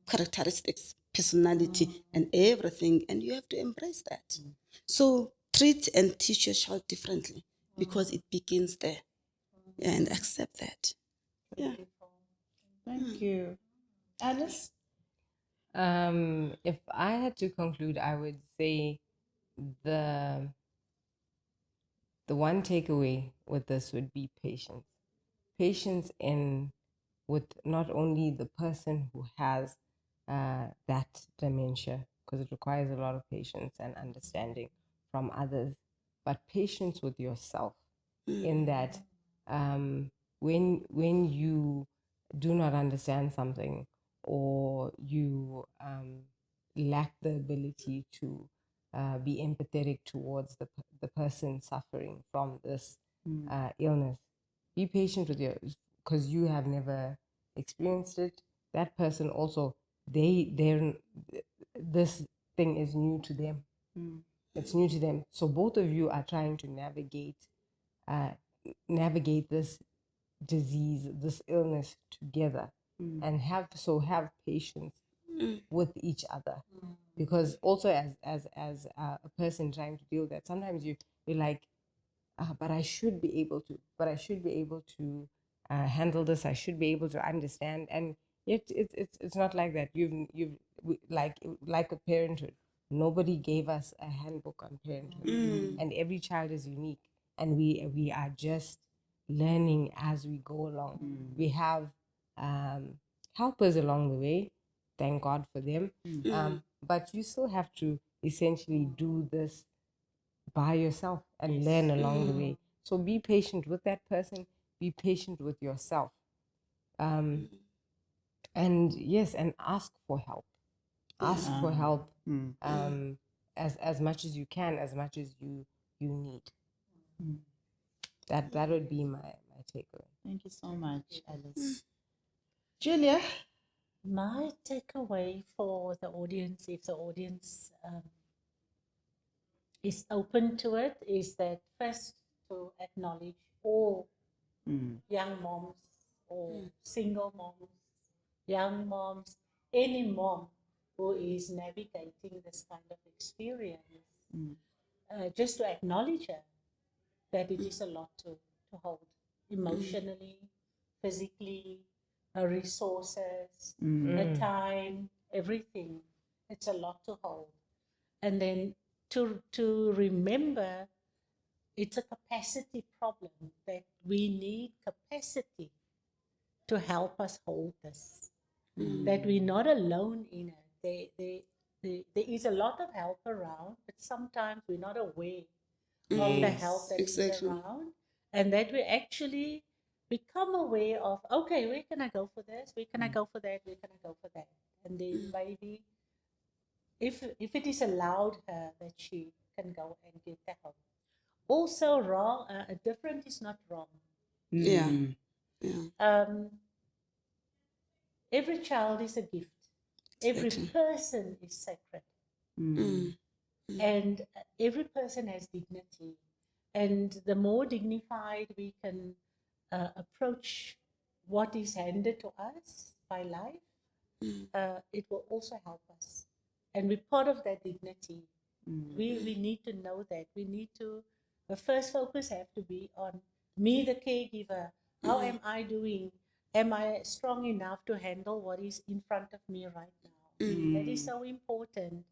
characteristics, personality, and everything, and you have to embrace that. So treat and teach your child differently, because it begins there, and accept that. Yeah. Thank you. Alice? If I had to conclude, I would say the the one takeaway with this would be patience. Patience in with not only the person who has that dementia, because it requires a lot of patience and understanding from others, but patience with yourself. In that, when you do not understand something, or you lack the ability to be empathetic towards the person suffering from this illness, be patient with your, because you have never experienced it. That person also, they're this thing is new to them. It's new to them. So both of you are trying to navigate this disease, this illness together, and have patience with each other. Because also as a person trying to deal with that, sometimes you're like, but I should be able to handle this. I should be able to understand, and yet it's not like that. Like with parenthood, nobody gave us a handbook on parenthood, and every child is unique, and we are just learning as we go along. We have helpers along the way, thank God for them, but you still have to essentially do this by yourself and learn along the way. So be patient with that person, be patient with yourself. And yes, and ask for help. Ask for help as much as you can, as much as you need. That would be my takeaway. Thank you so much, Alice. Julia? My takeaway for the audience, if the audience is open to it, is that first to acknowledge all young moms or single moms, young moms, any mom who is navigating this kind of experience, just to acknowledge her, that it is a lot to hold emotionally, physically, resources, time, everything. It's a lot to hold. And then to remember it's a capacity problem, that we need capacity to help us hold this, that we're not alone in it. There is a lot of help around, but sometimes we're not aware of the help that is around, and that we actually become aware of, okay, where can I go for this? Where can I go for that? Where can I go for that? And then maybe if it is allowed her, that she can go and get the help. Also, wrong, different is not wrong. Yeah. Every child is a gift. Every person is sacred. And every person has dignity. And the more dignified we can approach what is handed to us by life, it will also help us. And we're part of that dignity. We need to know that. We need to, the first focus have to be on me, the caregiver. How am I doing? Am I strong enough to handle what is in front of me right now? That is so important.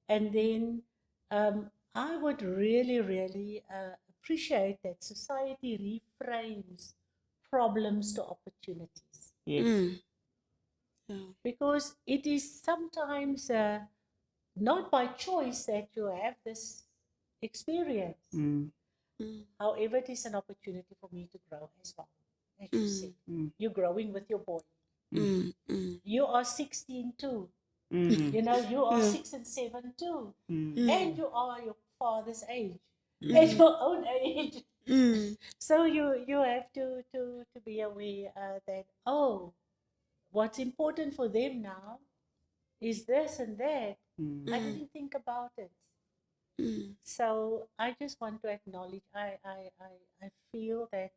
And then I would really, really appreciate that society reframes problems to opportunities. Yes. Because it is sometimes not by choice that you have this experience. However, it is an opportunity for me to grow as well. As you said, you're growing with your boy. You are 16 too. Mhm. You know, you are Yeah. 6 and 7 too. Mm. And you are your father's age. At your own age. So you have to be aware that, oh, what's important for them now is this and that. I didn't think about it. So I just want to acknowledge, I feel that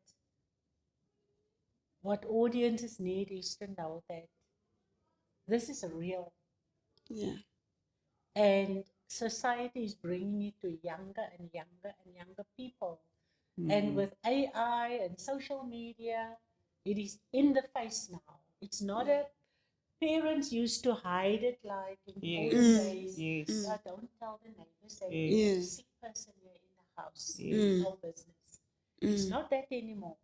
what audiences need is to know that this is real, Yeah. and society is bringing it to younger and younger and younger people. And with AI and social media, it is in the face now. It's not a parents used to hide it like in the olden days. Yes. Yeah, don't tell the neighbors that Yes. there's a Yes. sick person here in the house. Yes. It's no business. It's not that anymore.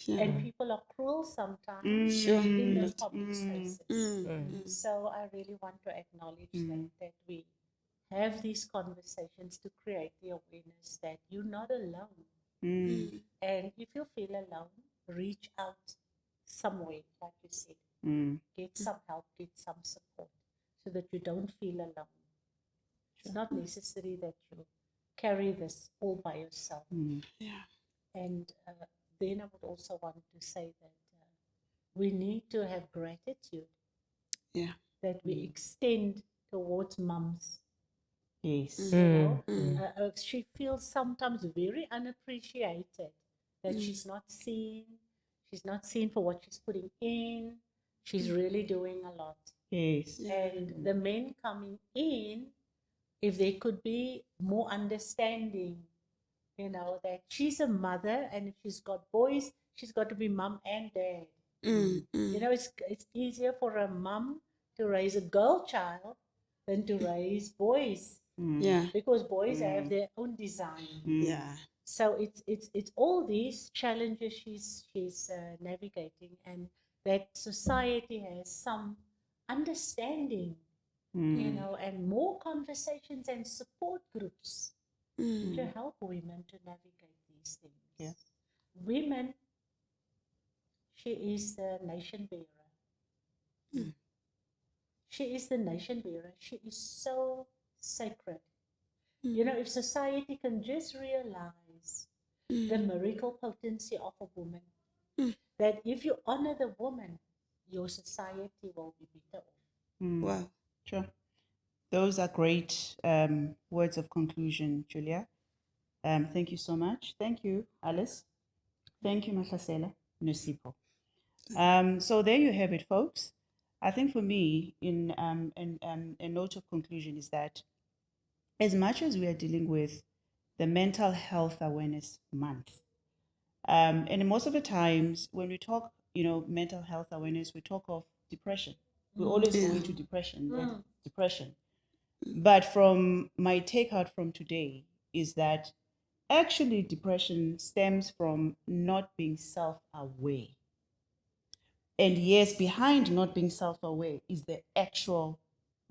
Yeah. And people are cruel sometimes Sure. in Mm. those public spaces. Mm. So I really want to acknowledge that we have these conversations to create the awareness that you're not alone. Mm. And if you feel alone, reach out somewhere, like you said. Mm. Get some help, get some support so that you don't feel alone. It's not necessary that you carry this all by yourself. Yeah. And then I would also want to say that we need to have gratitude Yeah. that we extend towards mums. Yes. You know, Mm. she feels sometimes very unappreciated, that she's not seen for what she's putting in. She's really doing a lot. Yes. And the men coming in, if they could be more understanding, you know, that she's a mother, and if she's got boys, she's got to be mom and dad. You know, it's easier for a mom to raise a girl child than to raise boys, Yeah. because boys have their own design. Yeah. So it's all these challenges she's navigating, and that society has some understanding, you know, and more conversations and support groups to help women to navigate these things. Yeah. Women, she is the nation bearer. She is the nation bearer. She is so sacred. You know, if society can just realize the miracle potency of a woman, that if you honor the woman, your society will be better off. Wow. Sure. Those are great words of conclusion, Julia. Thank you so much. Thank you, Alice. Thank you, Mahlasela Nusipo. So there you have it, folks. I think for me, in a note of conclusion is that as much as we are dealing with the Mental Health Awareness Month, and most of the times when we talk, mental health awareness, we talk of depression. We always go into depression, that depression. But from my takeout from today is that actually depression stems from not being self-aware. And yes, behind not being self-aware is the actual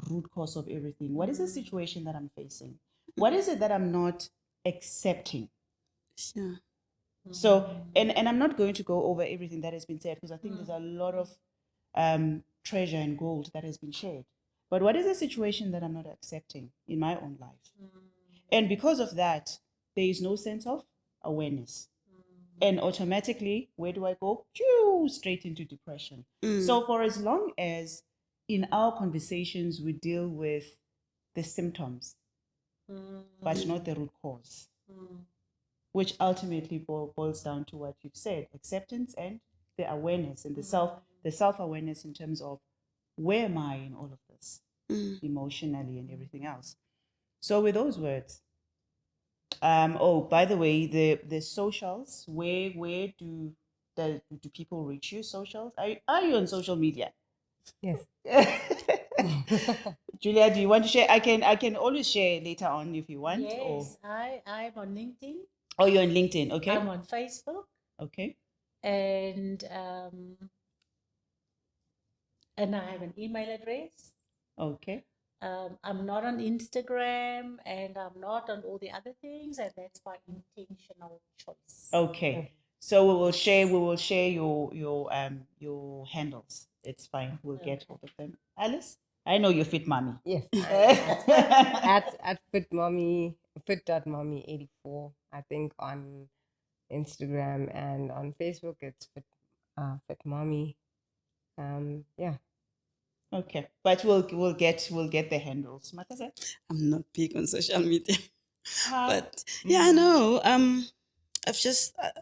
root cause of everything. What is the situation that I'm facing? What is it that I'm not accepting? Sure. So, and I'm not going to go over everything that has been said, because I think there's a lot of treasure and gold that has been shared. But what is the situation that I'm not accepting in my own life? And because of that, there is no sense of awareness. And automatically, where do I go? Straight into depression. So for as long as in our conversations we deal with the symptoms, but not the root cause, which ultimately boils down to what you've said: acceptance and the awareness, and the self-awareness in terms of where am I in all of this, emotionally and everything else. So with those words, oh, by the way, the socials, where do people reach you? Socials? Are you on social media? Yes. Julia, do you want to share? I can always share later on if you want. Yes, I'm on LinkedIn. Or you're on LinkedIn, okay? I'm on Facebook, Okay. and I have an email address. Okay. I'm not on Instagram, and I'm not on all the other things, and that's by intentional choice. Okay. So we will share your handles. It's fine. We'll get hold of them. Alice? I know you're fit, mommy. Yes, at fit.mommy84, I think, on Instagram, and on Facebook it's fit mommy. Yeah. Okay, but we'll get the handles. Makase? I'm not big on social media. How? But yeah, I know. I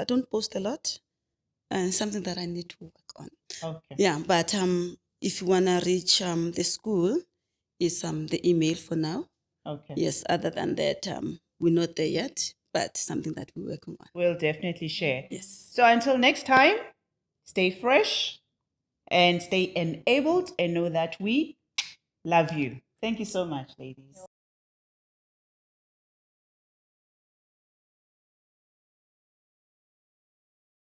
don't post a lot, and something that I need to work on. Okay. Yeah, but if you wanna reach the school, is the email for now. Okay. Yes. Other than that, we're not there yet, but something that we're working on. We'll definitely share. Yes. So until next time, stay fresh and stay enabled, and know that we love you. Thank you so much, ladies.